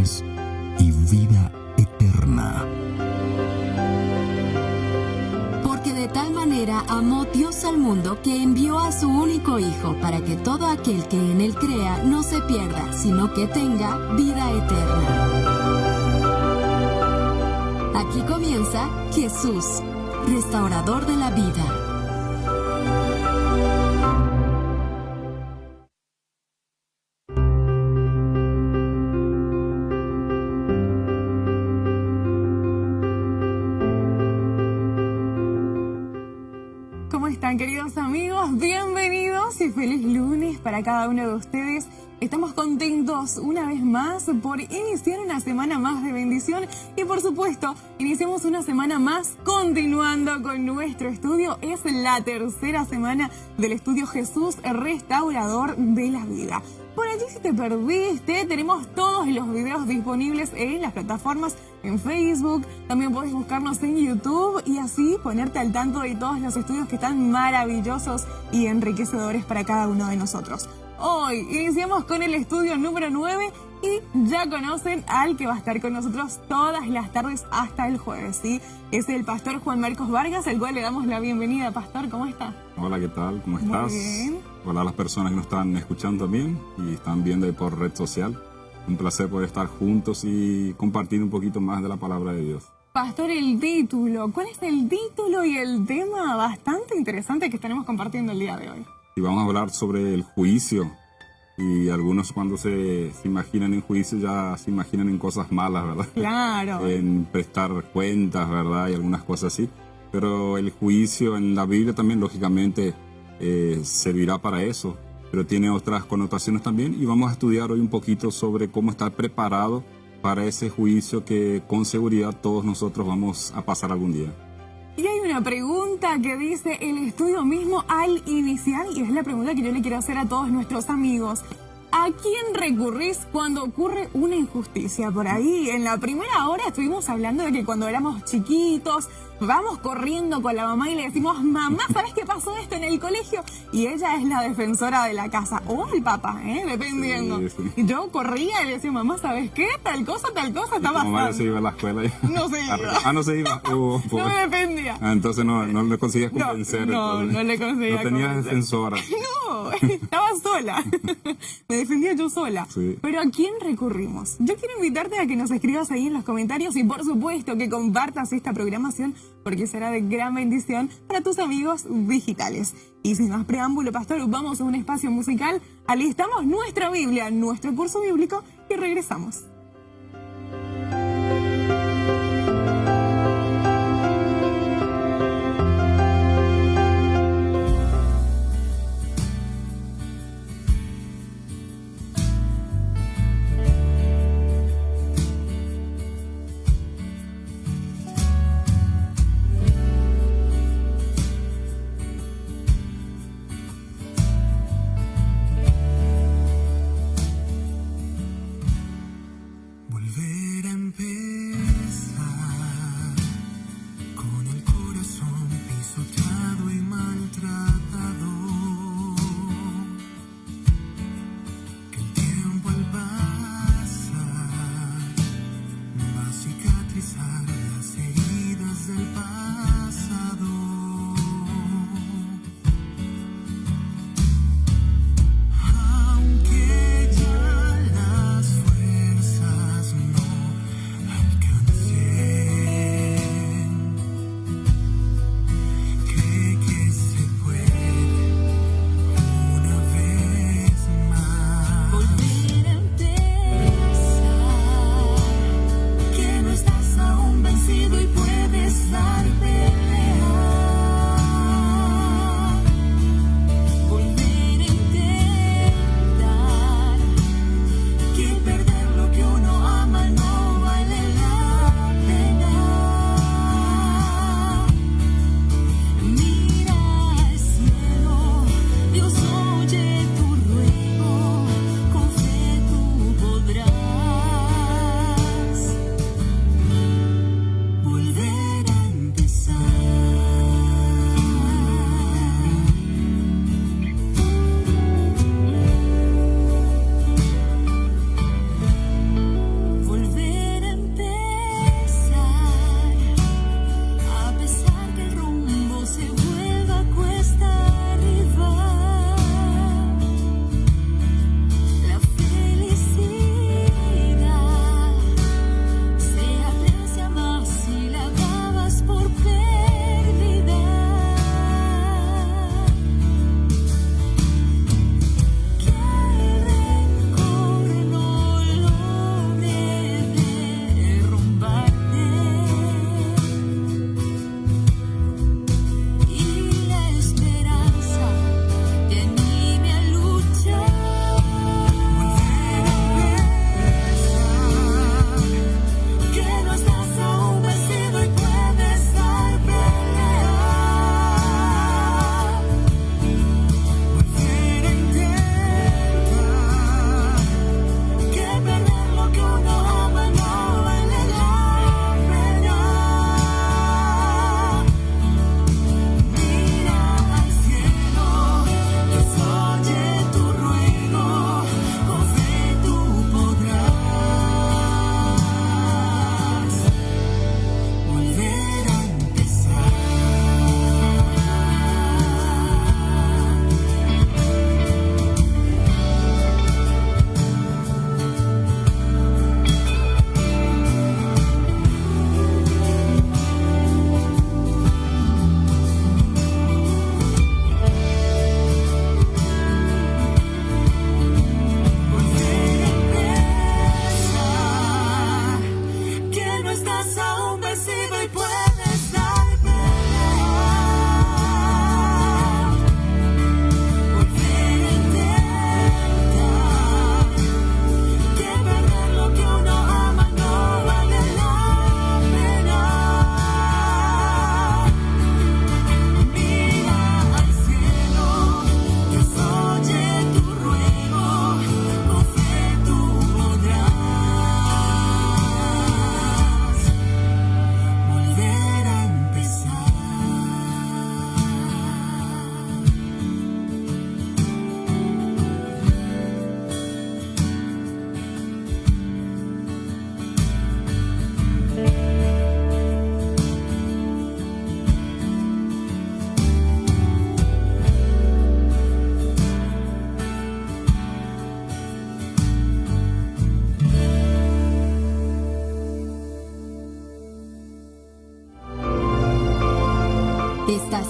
paz y vida eterna. Porque de tal manera amó Dios al mundo que envió a su único Hijo para que todo aquel que en Él crea no se pierda, sino que tenga vida eterna. Aquí comienza Jesús, restaurador de la vida. ¿Cómo están, queridos amigos? Bienvenidos y feliz lunes para cada uno de ustedes. Estamos contentos una vez más por iniciar una semana más de bendición y por supuesto iniciamos una semana más continuando con nuestro estudio. Es la tercera semana del estudio Jesús, restaurador de la vida. Por allí, si te perdiste, tenemos todos los videos disponibles en las plataformas, en Facebook. También podés buscarnos en YouTube y así ponerte al tanto de todos los estudios que están maravillosos y enriquecedores para cada uno de nosotros. Hoy iniciamos con el estudio número 9 y ya conocen al que va a estar con nosotros todas las tardes hasta el jueves, ¿sí? Es el pastor Juan Marcos Vargas, al cual le damos la bienvenida. Pastor, ¿cómo está? Hola, ¿qué tal? ¿Cómo estás? Muy bien. Hola a las personas que nos están escuchando también y están viendo por red social. Un placer poder estar juntos y compartir un poquito más de la palabra de Dios. Pastor, el título. ¿Cuál es el título y el tema bastante interesante que estaremos compartiendo el día de hoy? Y vamos a hablar sobre el juicio. Y algunos cuando se imaginan en juicio ya se imaginan en cosas malas, ¿verdad? Claro. En prestar cuentas, ¿verdad? Y algunas cosas así. Pero el juicio en la Biblia también, lógicamente, servirá para eso. Pero tiene otras connotaciones también. Y vamos a estudiar hoy un poquito sobre cómo estar preparado para ese juicio que con seguridad todos nosotros vamos a pasar algún día. Y hay una pregunta que dice el estudio mismo al iniciar, y es la pregunta que yo le quiero hacer a todos nuestros amigos. ¿A quién recurrís cuando ocurre una injusticia? Por ahí, en la primera hora estuvimos hablando de que cuando éramos chiquitos, vamos corriendo con la mamá y le decimos, mamá, ¿sabes qué pasó esto en el colegio? Y ella es la defensora de la casa, o el papá, dependiendo. Sí, sí. Y yo corría y le decía, mamá, ¿sabes qué? Tal cosa está pasando. Mamá se iba a la escuela ya. No se iba. No se iba. No me defendía. Entonces no le conseguías convencer. No le conseguía No tenías convencer. defensora. No, estaba sola. Me defendía yo sola. Sí. Pero ¿a quién recurrimos? Yo quiero invitarte a que nos escribas ahí en los comentarios y por supuesto que compartas esta programación porque será de gran bendición para tus amigos digitales. Y sin más preámbulo, pastor, vamos a un espacio musical, alistamos nuestra Biblia, nuestro curso bíblico y regresamos. Que no estás ahora.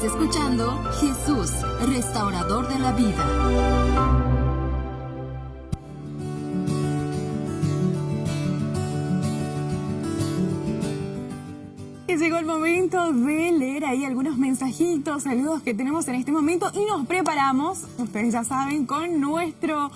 escuchando Jesús, restaurador de la vida. Y llegó el momento de leer ahí algunos mensajitos, saludos que tenemos en este momento y nos preparamos, ustedes ya saben, con nuestro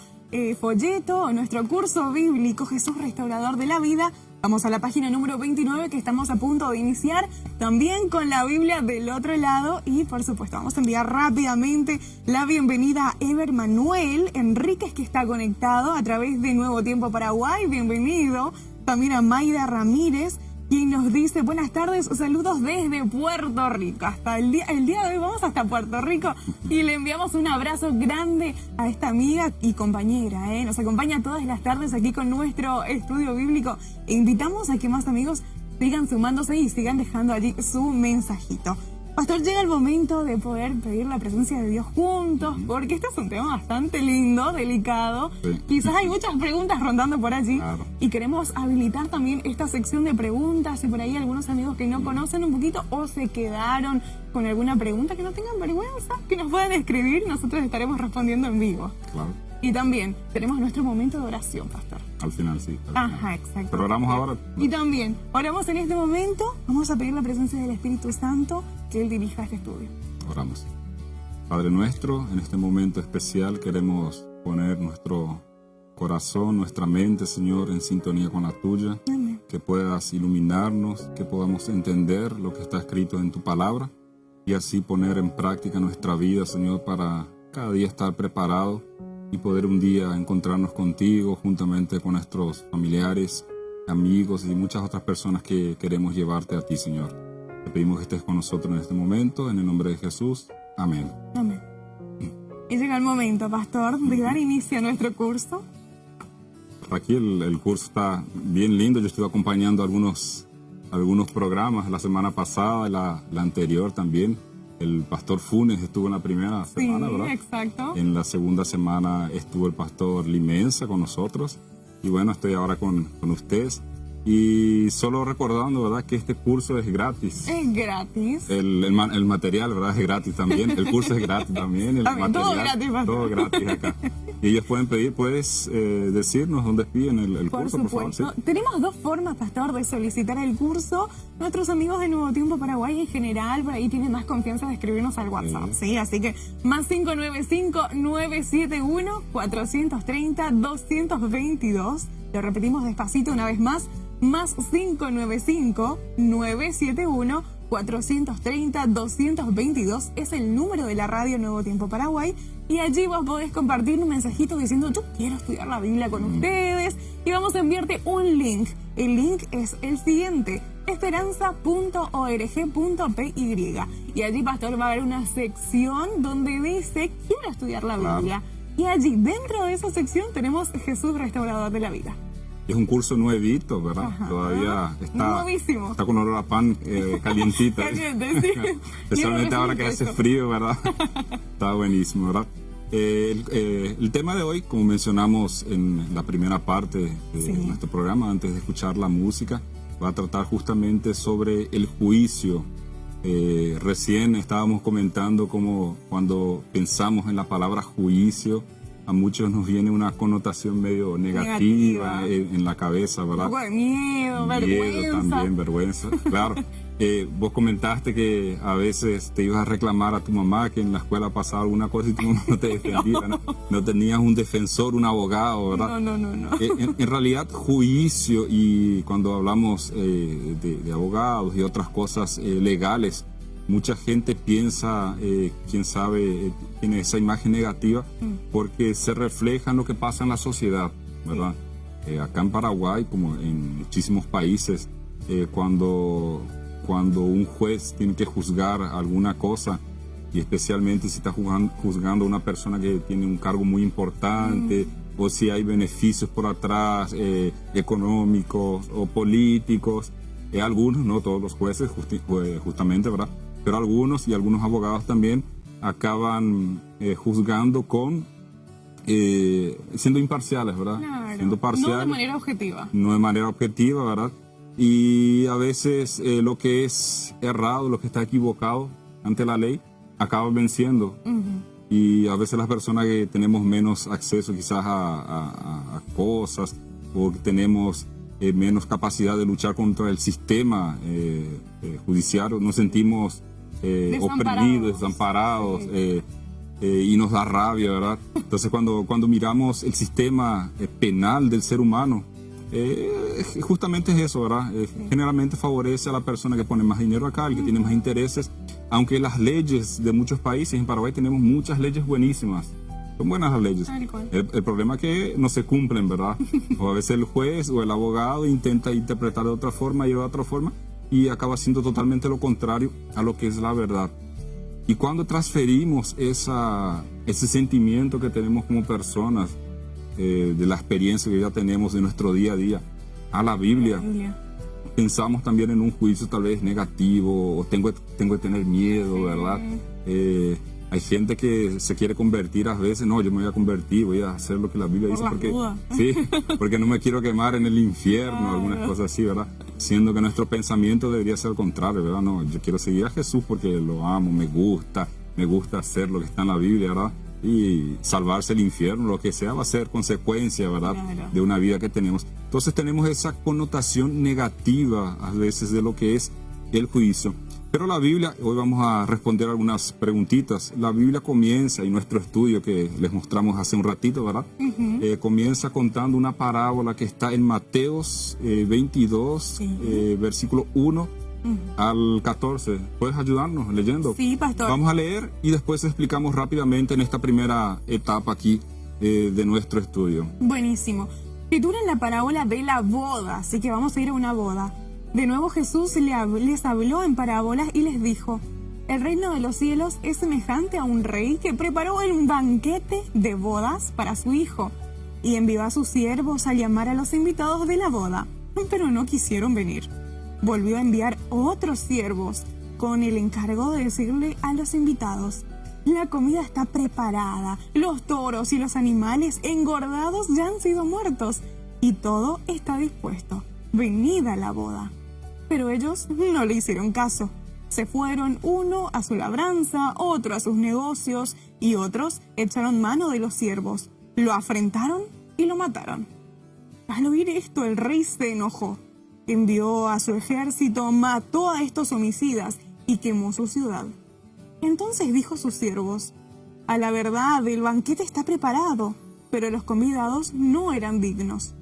folleto, nuestro curso bíblico Jesús Restaurador de la Vida. Vamos a la página número 29 que estamos a punto de iniciar, también con la Biblia del otro lado y por supuesto vamos a enviar rápidamente la bienvenida a Ever Manuel Enríquez que está conectado a través de Nuevo Tiempo Paraguay, bienvenido. También a Maida Ramírez, quien nos dice, buenas tardes, saludos desde Puerto Rico. Hasta el día de hoy vamos hasta Puerto Rico y le enviamos un abrazo grande a esta amiga y compañera. Nos acompaña todas las tardes aquí con nuestro estudio bíblico. E invitamos a que más amigos sigan sumándose y sigan dejando allí su mensajito. Pastor, llega el momento de poder pedir la presencia de Dios juntos, porque este es un tema bastante lindo, delicado. Sí. Quizás hay muchas preguntas rondando por allí. Claro. Y queremos habilitar también esta sección de preguntas. Si por ahí algunos amigos que no conocen un poquito o se quedaron con alguna pregunta, que no tengan vergüenza, que nos puedan escribir, nosotros estaremos respondiendo en vivo. Claro. Y también tenemos nuestro momento de oración, Pastor. Al final, sí. Al final. Ajá, exacto. Pero oramos ahora. Y también, oramos en este momento, vamos a pedir la presencia del Espíritu Santo, que Él dirija este estudio. Oramos. Padre nuestro, en este momento especial queremos poner nuestro corazón, nuestra mente, Señor, en sintonía con la tuya. Amén. Que puedas iluminarnos, que podamos entender lo que está escrito en tu palabra y así poner en práctica nuestra vida, Señor, para cada día estar preparado y poder un día encontrarnos contigo juntamente con nuestros familiares, amigos y muchas otras personas que queremos llevarte a ti, Señor. Te pedimos que estés con nosotros en este momento, en el nombre de Jesús. Amén. Amén. Y llega el momento, Pastor, de dar inicio a nuestro curso. Aquí el curso está bien lindo. Yo estuve acompañando algunos programas la semana pasada, la anterior también. El pastor Funes estuvo en la primera semana, Sí, ¿verdad? exacto. En la segunda semana estuvo el pastor Limensa con nosotros. Y bueno, estoy ahora con ustedes. Y solo recordando, ¿verdad?, que este curso es gratis. Es gratis. El material, ¿verdad?, es gratis también. El curso es gratis también. El También, todo material, gratis, pastor. todo gratis acá. Y ellos pueden pedir, puedes decirnos dónde piden el Por curso, por favor. supuesto. ¿Sí? Tenemos dos formas, Pastor, de solicitar el curso. Nuestros amigos de Nuevo Tiempo Paraguay en general, por ahí tienen más confianza de escribirnos al WhatsApp, ¿sí? Así que más 595-971-430-222. Lo repetimos despacito una vez más. Más 595-971-430-222 es el número de la radio Nuevo Tiempo Paraguay y allí vos podés compartir un mensajito diciendo yo quiero estudiar la Biblia con ustedes y vamos a enviarte un link. El link es el siguiente, esperanza.org.py y allí, Pastor, va a haber una sección donde dice quiero estudiar la Biblia y allí dentro de esa sección tenemos Jesús Restaurador de la Vida. Es un curso nuevito, ¿verdad? Ajá. Todavía Nuevísimo. está con olor a pan calientita. Caliente, sí. Especialmente ahora que hace frío, ¿verdad? Está buenísimo, ¿verdad? El tema de hoy, como mencionamos en la primera parte de nuestro programa, antes de escuchar la música, va a tratar justamente sobre el juicio. Recién estábamos comentando cómo cuando pensamos en la palabra juicio, a muchos nos viene una connotación medio negativa en la cabeza, ¿verdad? Un poco de miedo, vergüenza. También, vergüenza, claro. Vos comentaste que a veces te ibas a reclamar a tu mamá que en la escuela pasaba alguna cosa y tu mamá no te defendía, no tenías un defensor, un abogado, ¿verdad? No. En realidad, juicio, y cuando hablamos de abogados y otras cosas legales, mucha gente piensa, quién sabe, tiene esa imagen negativa porque se refleja en lo que pasa en la sociedad, ¿verdad? Acá en Paraguay, como en muchísimos países, cuando un juez tiene que juzgar alguna cosa, y especialmente si está juzgando a una persona que tiene un cargo muy importante, o si hay beneficios por atrás, económicos o políticos, algunos, no todos los jueces justamente, ¿verdad? Pero algunos y algunos abogados también acaban juzgando siendo imparciales, ¿verdad? Claro. Siendo parciales. No de manera objetiva. No de manera objetiva, ¿verdad? Y a veces lo que es errado, lo que está equivocado ante la ley, acaba venciendo. Y a veces las personas que tenemos menos acceso quizás a cosas o que tenemos menos capacidad de luchar contra el sistema judiciario, nos sentimos oprimidos, desamparados, y nos da rabia, ¿verdad? Entonces cuando miramos el sistema penal del ser humano, justamente es eso, ¿verdad? Generalmente favorece a la persona que pone más dinero acá, el que tiene más intereses, aunque las leyes de muchos países, en Paraguay tenemos muchas leyes buenísimas, son buenas las leyes. El problema es que no se cumplen, ¿verdad? O a veces el juez o el abogado intenta interpretar de otra forma y de otra forma y acaba siendo totalmente lo contrario a lo que es la verdad. Y cuando transferimos ese sentimiento que tenemos como personas, de la experiencia que ya tenemos de nuestro día a día, a la Biblia, pensamos también en un juicio tal vez negativo, o tengo que tener miedo, ¿verdad? Hay gente que se quiere convertir a veces, no, yo me voy a convertir, voy a hacer lo que la Biblia dice, porque no me quiero quemar en el infierno, algunas cosas así, ¿verdad? Siendo que nuestro pensamiento debería ser al contrario, ¿verdad? No, yo quiero seguir a Jesús porque lo amo, me gusta hacer lo que está en la Biblia, ¿verdad? Y salvarse del infierno, lo que sea, va a ser consecuencia, ¿verdad? De una vida que tenemos. Entonces tenemos esa connotación negativa a veces de lo que es el juicio. Pero la Biblia, hoy vamos a responder algunas preguntitas. La Biblia comienza, y nuestro estudio que les mostramos hace un ratito, ¿verdad? Comienza contando una parábola que está en Mateos 22, versículo 1 al 14. ¿Puedes ayudarnos leyendo? Sí, pastor. Vamos a leer y después explicamos rápidamente en esta primera etapa aquí de nuestro estudio. Buenísimo. Titulan la parábola de la boda, así que vamos a ir a una boda. De nuevo Jesús les habló en parábolas y les dijo: el reino de los cielos es semejante a un rey que preparó un banquete de bodas para su hijo y envió a sus siervos a llamar a los invitados de la boda, pero no quisieron venir. Volvió a enviar otros siervos con el encargo de decirle a los invitados: la comida está preparada, los toros y los animales engordados ya han sido muertos y todo está dispuesto. Venid a la boda. Pero ellos no le hicieron caso. Se fueron, uno a su labranza, otro a sus negocios, y otros echaron mano de los siervos, lo afrentaron y lo mataron. Al oír esto, el rey se enojó. Envió a su ejército, mató a estos homicidas y quemó su ciudad. Entonces dijo a sus siervos: a la verdad, el banquete está preparado, pero los convidados no eran dignos.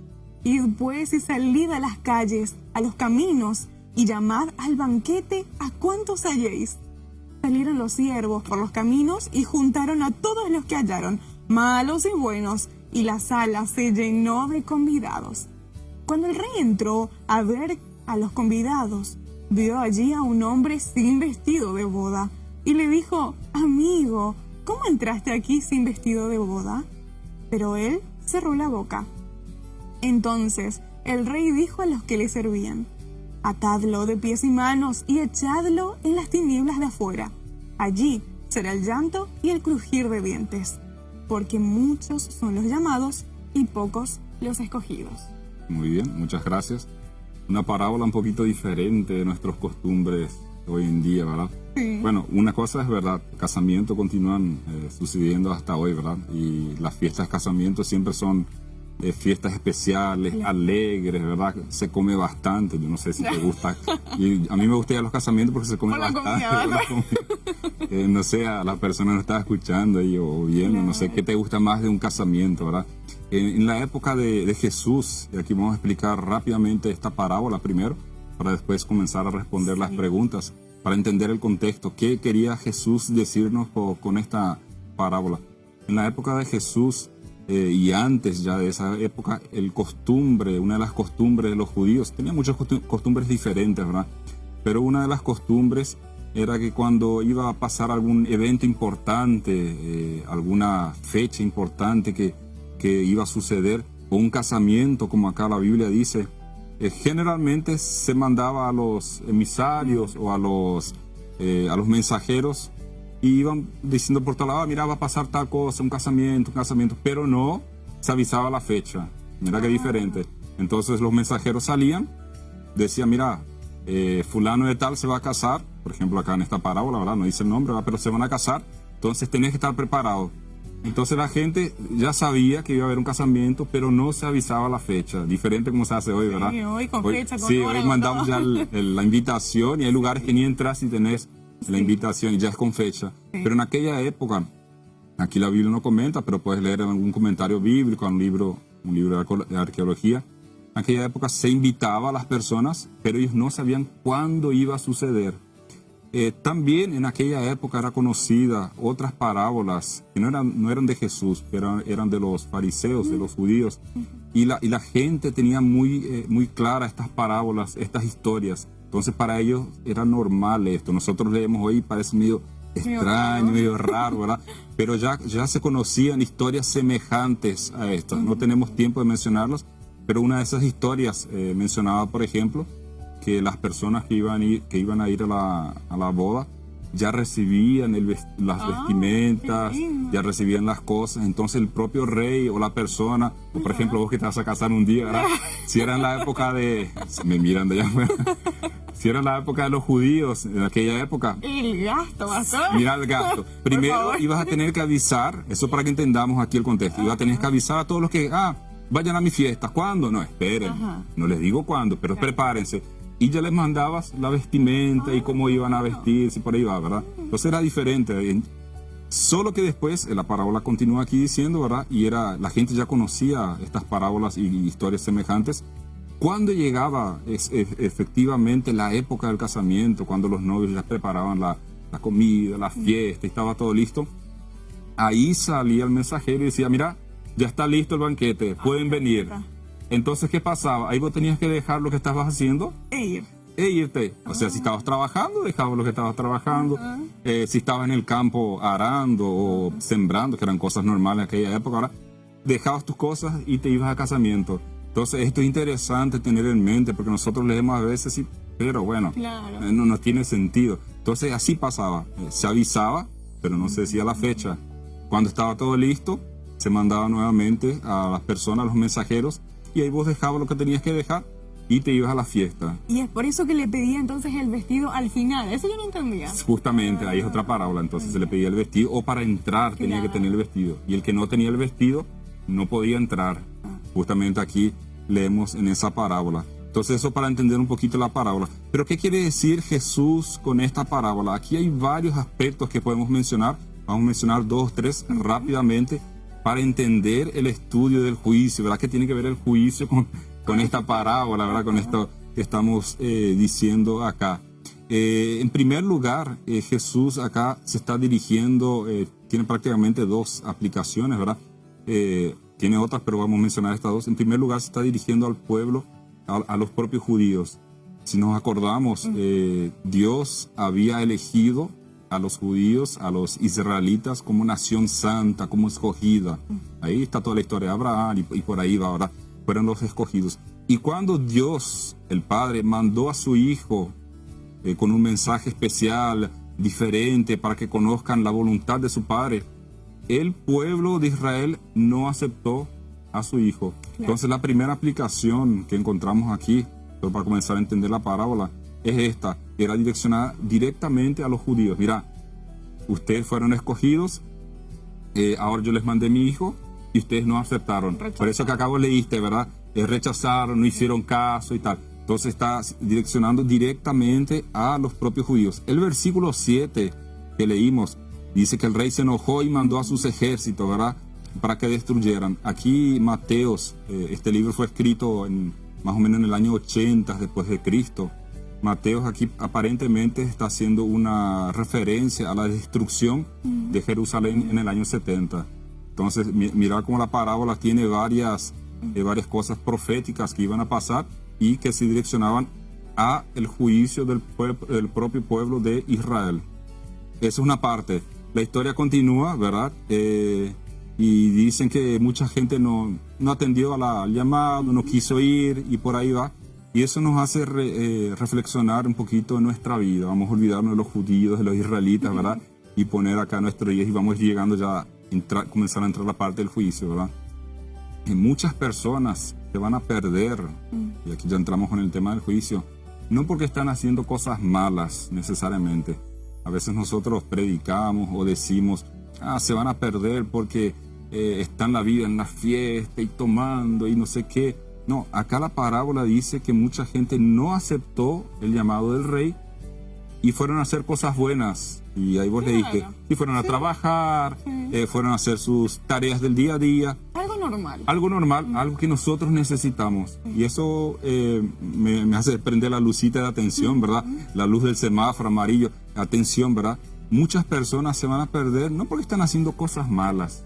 Id pues y salid a las calles, a los caminos, y llamad al banquete a cuantos halléis. Salieron los siervos por los caminos y juntaron a todos los que hallaron, malos y buenos, y la sala se llenó de convidados. Cuando el rey entró a ver a los convidados, vio allí a un hombre sin vestido de boda, y le dijo: amigo, ¿cómo entraste aquí sin vestido de boda? Pero él cerró la boca. Entonces el rey dijo a los que le servían: atadlo de pies y manos y echadlo en las tinieblas de afuera. Allí será el llanto y el crujir de dientes, porque muchos son los llamados y pocos los escogidos. Muy bien, muchas gracias. Una parábola un poquito diferente de nuestras costumbres hoy en día, ¿verdad? Sí. Bueno, una cosa es verdad, casamientos continúan sucediendo hasta hoy, ¿verdad? Y las fiestas de casamiento siempre son fiestas especiales, alegres, ¿verdad? Se come bastante, yo no sé si te gusta. Y a mí me gusta ir a los casamientos porque se come bastante. No sé, a la persona no está escuchando ahí o viendo, no sé qué te gusta más de un casamiento, ¿verdad? En la época de Jesús, y aquí vamos a explicar rápidamente esta parábola primero, para después comenzar a responder las preguntas, para entender el contexto. ¿Qué quería Jesús decirnos con esta parábola? En la época de Jesús, y antes ya de esa época, una de las costumbres de los judíos, tenía muchas costumbres diferentes, ¿verdad? Pero una de las costumbres era que cuando iba a pasar algún evento importante, alguna fecha importante que iba a suceder, o un casamiento, como acá la Biblia dice, generalmente se mandaba a los emisarios o a los mensajeros, y iban diciendo por todo lado: mira, va a pasar tal cosa, un casamiento, pero no se avisaba la fecha. Mira qué diferente. Entonces los mensajeros salían, decían: mira, fulano de tal se va a casar, por ejemplo acá en esta parábola, ¿verdad? No dice el nombre, ¿verdad? Pero se van a casar, entonces tenés que estar preparado. Entonces la gente ya sabía que iba a haber un casamiento, pero no se avisaba la fecha, diferente como se hace hoy, ¿verdad? Sí, hoy con fecha, con sí, hora, hoy con mandamos todo. ya la invitación y hay lugares que ni entras si tenés la invitación y ya es con fecha. Sí. Pero en aquella época, aquí la Biblia no comenta, pero puedes leer en algún comentario bíblico, en un libro de arqueología. En aquella época se invitaba a las personas, pero ellos no sabían cuándo iba a suceder. También en aquella época era conocida otras parábolas que no eran de Jesús, pero eran de los fariseos, de los judíos. Y la gente tenía muy clara estas parábolas, estas historias. Entonces para ellos era normal esto. Nosotros leemos hoy y parece medio extraño, medio raro, ¿verdad? Pero ya se conocían historias semejantes a estas. No tenemos tiempo de mencionarlas, pero una de esas historias mencionaba, por ejemplo, que las personas que iban a ir a la boda ya recibían las vestimentas, ya recibían las cosas. Entonces el propio rey o la persona, o por ejemplo vos que te vas a casar un día, ¿verdad? Si era en la época de... Me miran de allá afuera. Si era en la época de los judíos, en aquella época... El gasto, pastor. Mira el gasto. Primero ibas a tener que avisar, eso para que entendamos aquí el contexto, ibas a tener que avisar a todos los que, vayan a mi fiesta. ¿Cuándo? No, esperen. No les digo cuándo, pero prepárense. Y ya les mandabas la vestimenta y cómo iban a vestirse, por ahí va, ¿verdad? Entonces era diferente. Solo que después la parábola continúa aquí diciendo, ¿verdad? Y la gente ya conocía estas parábolas y historias semejantes. Cuando llegaba efectivamente la época del casamiento, cuando los novios ya preparaban la comida, la fiesta, y estaba todo listo, ahí salía el mensajero y decía, mira, ya está listo el banquete, pueden venir. Entonces, ¿qué pasaba? Ahí vos tenías que dejar lo que estabas haciendo e irte. O sea, si estabas trabajando, dejabas lo que estabas trabajando. Si estabas en el campo arando o sembrando, que eran cosas normales en aquella época, ahora dejabas tus cosas y te ibas a casamiento. Entonces, esto es interesante tener en mente, porque nosotros leemos a veces, sí, pero bueno, no tiene sentido. Entonces, así pasaba. Se avisaba, pero no se decía la fecha. Cuando estaba todo listo, se mandaba nuevamente a las personas, a los mensajeros, y ahí vos dejabas lo que tenías que dejar y te ibas a la fiesta. Y es por eso que le pedía entonces el vestido al final. Eso yo no entendía. Justamente, ahí es otra parábola. Entonces se le pedía el vestido, o para entrar tenía que tener el vestido. Y el que no tenía el vestido no podía entrar. Justamente aquí leemos en esa parábola. Entonces eso para entender un poquito la parábola. Pero ¿qué quiere decir Jesús con esta parábola? Aquí hay varios aspectos que podemos mencionar. Vamos a mencionar 2, 3 rápidamente, para entender el estudio del juicio, ¿verdad? ¿Qué tiene que ver el juicio con esta parábola, ¿verdad? Con esto que estamos diciendo acá. En primer lugar, Jesús acá se está dirigiendo, tiene prácticamente 2 aplicaciones, ¿verdad? Tiene otras, pero vamos a mencionar estas 2. En primer lugar, se está dirigiendo al pueblo, a los propios judíos. Si nos acordamos, Dios había elegido a los judíos, a los israelitas como nación santa, como escogida. Ahí está toda la historia de Abraham y por ahí va, ahora fueron los escogidos. Y cuando Dios, el Padre, mandó a su Hijo con un mensaje especial, diferente, para que conozcan la voluntad de su Padre, el pueblo de Israel no aceptó a su Hijo. Entonces la primera aplicación que encontramos aquí, pero para comenzar a entender la parábola, es esta. Era direccionada directamente a los judíos. Mira, ustedes fueron escogidos, ahora yo les mandé mi hijo y ustedes no aceptaron. Por eso que acabo leíste, ¿verdad? Rechazaron, no hicieron caso y tal. Entonces está direccionando directamente a los propios judíos. El versículo 7 que leímos dice que el rey se enojó y mandó a sus ejércitos, ¿verdad? Para que destruyeran. Aquí Mateos, este libro fue escrito más o menos en el año 80 después de Cristo. Mateos aquí aparentemente está haciendo una referencia a la destrucción de Jerusalén en el año 70. Entonces, mira cómo la parábola tiene varias cosas proféticas que iban a pasar y que se direccionaban a el juicio del propio pueblo de Israel. Esa es una parte. La historia continúa, ¿verdad? Y dicen que mucha gente no atendió al llamado, no quiso ir y por ahí va. Y eso nos hace reflexionar un poquito en nuestra vida. Vamos a olvidarnos de los judíos, de los israelitas, ¿verdad? Y poner acá nuestros días y vamos llegando ya a comenzar a entrar la parte del juicio, ¿verdad? Y muchas personas se van a perder, y aquí ya entramos con el tema del juicio, no porque están haciendo cosas malas necesariamente. A veces nosotros predicamos o decimos, se van a perder porque están la vida en la fiesta y tomando y no sé qué. No, acá la parábola dice que mucha gente no aceptó el llamado del rey y fueron a hacer cosas buenas. Y ahí vos le dije, y fueron a trabajar, fueron a hacer sus tareas del día a día. Algo normal. Algo normal, algo que nosotros necesitamos. Y eso me hace prender la lucita de atención, ¿verdad? La luz del semáforo amarillo, atención, ¿verdad? Muchas personas se van a perder no porque están haciendo cosas malas.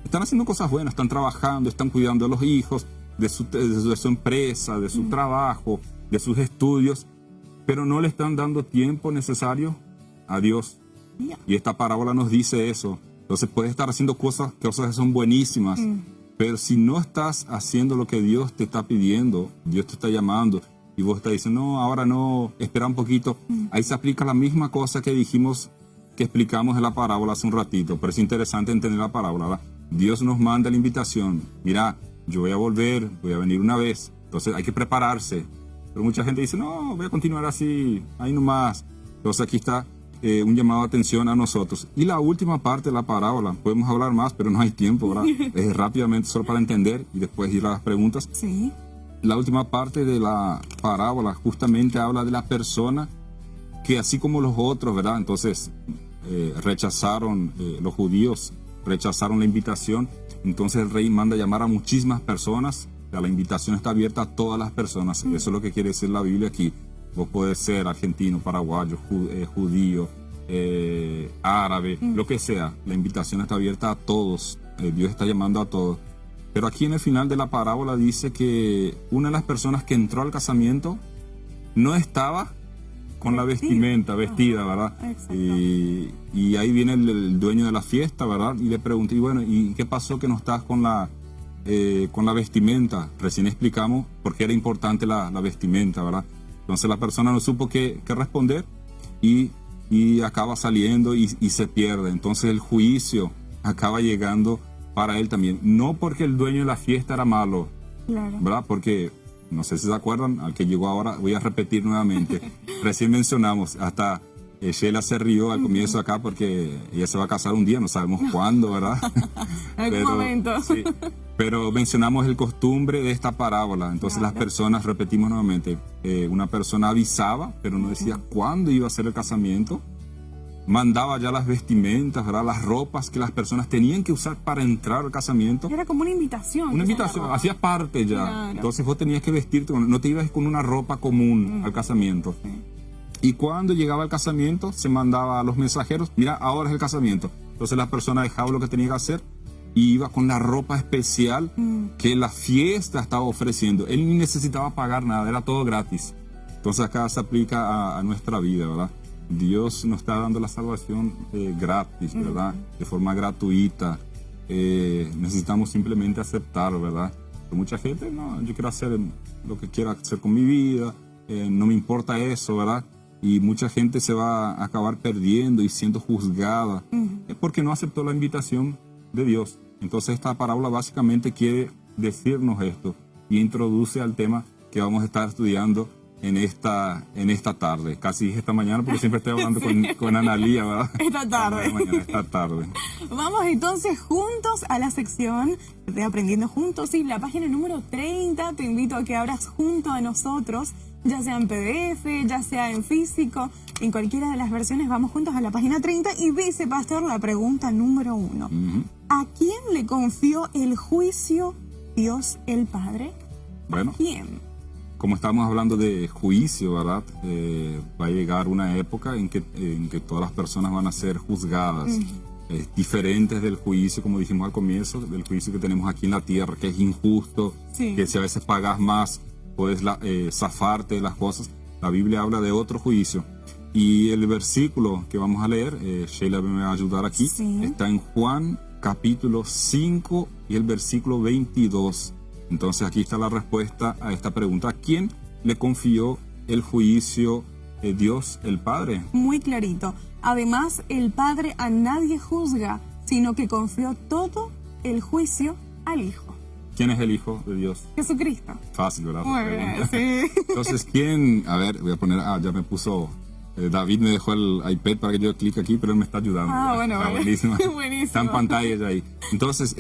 Están haciendo cosas buenas, están trabajando, están cuidando a los hijos, de su empresa, de su trabajo, de sus estudios, pero no le están dando tiempo necesario a Dios. Y esta parábola nos dice eso. Entonces puedes estar haciendo cosas que son buenísimas, pero si no estás haciendo lo que Dios te está pidiendo, Dios te está llamando, y vos estás diciendo, no, ahora no, espera un poquito, ahí se aplica la misma cosa que dijimos, que explicamos en la parábola hace un ratito, pero es interesante entender la parábola, ¿verdad? Dios nos manda la invitación, mira, yo voy a volver, voy a venir una vez, entonces hay que prepararse. Pero mucha gente dice, no, voy a continuar así, ahí nomás. Entonces aquí está un llamado de atención a nosotros. Y la última parte de la parábola, podemos hablar más, pero no hay tiempo, ¿verdad? Rápidamente, solo para entender y después ir a las preguntas. Sí. La última parte de la parábola justamente habla de la persona que así como los otros, ¿verdad? Entonces rechazaron, los judíos rechazaron la invitación. Entonces el rey manda llamar a muchísimas personas. La invitación está abierta a todas las personas. Eso es lo que quiere decir la Biblia aquí. Vos podés ser argentino, paraguayo, judío, árabe, lo que sea. La invitación está abierta a todos. Dios está llamando a todos. Pero aquí en el final de la parábola dice que una de las personas que entró al casamiento no estaba con la vestimenta, vestida, ¿verdad? Y ahí viene el dueño de la fiesta, ¿verdad? Y le pregunté, y bueno, ¿y qué pasó que no estás con la vestimenta? Recién explicamos por qué era importante la vestimenta, ¿verdad? Entonces la persona no supo qué responder y acaba saliendo y se pierde. Entonces el juicio acaba llegando para él también. No porque el dueño de la fiesta era malo, claro, ¿verdad? Porque, no sé si se acuerdan, al que llegó ahora, voy a repetir nuevamente. Recién mencionamos, hasta Sheila se rió al comienzo acá porque ella se va a casar un día, no sabemos cuándo, ¿verdad? En algún momento. Sí, pero mencionamos el costumbre de esta parábola. Entonces las personas, repetimos nuevamente, una persona avisaba, pero no decía cuándo iba a ser el casamiento. Mandaba ya las vestimentas, ¿verdad? Las ropas que las personas tenían que usar para entrar al casamiento. Era como una invitación. Una invitación, hacías parte ya. Claro. Entonces vos tenías que vestirte, no te ibas con una ropa común al casamiento. Sí. Y cuando llegaba el casamiento, se mandaba a los mensajeros, mira, ahora es el casamiento. Entonces la persona dejaba lo que tenía que hacer y iba con la ropa especial que la fiesta estaba ofreciendo. Él ni necesitaba pagar nada, era todo gratis. Entonces acá se aplica a nuestra vida, ¿verdad? Dios nos está dando la salvación gratis, ¿verdad? De forma gratuita. Necesitamos simplemente aceptar, ¿verdad? Pero mucha gente, no, yo quiero hacer lo que quiera hacer con mi vida, no me importa eso, ¿verdad? Y mucha gente se va a acabar perdiendo y siendo juzgada porque no aceptó la invitación de Dios. Entonces esta parábola básicamente quiere decirnos esto y introduce al tema que vamos a estar estudiando en esta tarde. Casi dije esta mañana porque siempre estoy hablando con Analía, ¿verdad? Esta tarde. Vamos entonces juntos a la sección de Aprendiendo Juntos, y la página número 30. Te invito a que abras junto a nosotros, ya sea en PDF, ya sea en físico, en cualquiera de las versiones. Vamos juntos a la página 30 y dice, pastor, la pregunta número 1. ¿A quién le confió el juicio Dios el Padre? Bueno, ¿A quién? Como estamos hablando de juicio, ¿verdad? Va a llegar una época en que todas las personas van a ser juzgadas, diferentes del juicio, como dijimos al comienzo, del juicio que tenemos aquí en la tierra, que es injusto, que si a veces pagas más, puedes zafarte de las cosas. La Biblia habla de otro juicio. Y el versículo que vamos a leer, Sheila me va a ayudar aquí, está en Juan capítulo 5 y el versículo 22. Entonces aquí está la respuesta a esta pregunta. ¿A quién le confió el juicio Dios el Padre? Muy clarito. Además, el Padre a nadie juzga, sino que confió todo el juicio al Hijo. ¿Quién es el Hijo de Dios? Jesucristo. Fácil, ¿verdad? Muy bien, sí. Entonces, ¿quién? A ver, voy a poner... ya me puso... David me dejó el iPad para que yo clique aquí, pero él me está ayudando. Bueno, Está bueno. buenísimo. Buenísimo. Está en pantalla ya ahí. Entonces,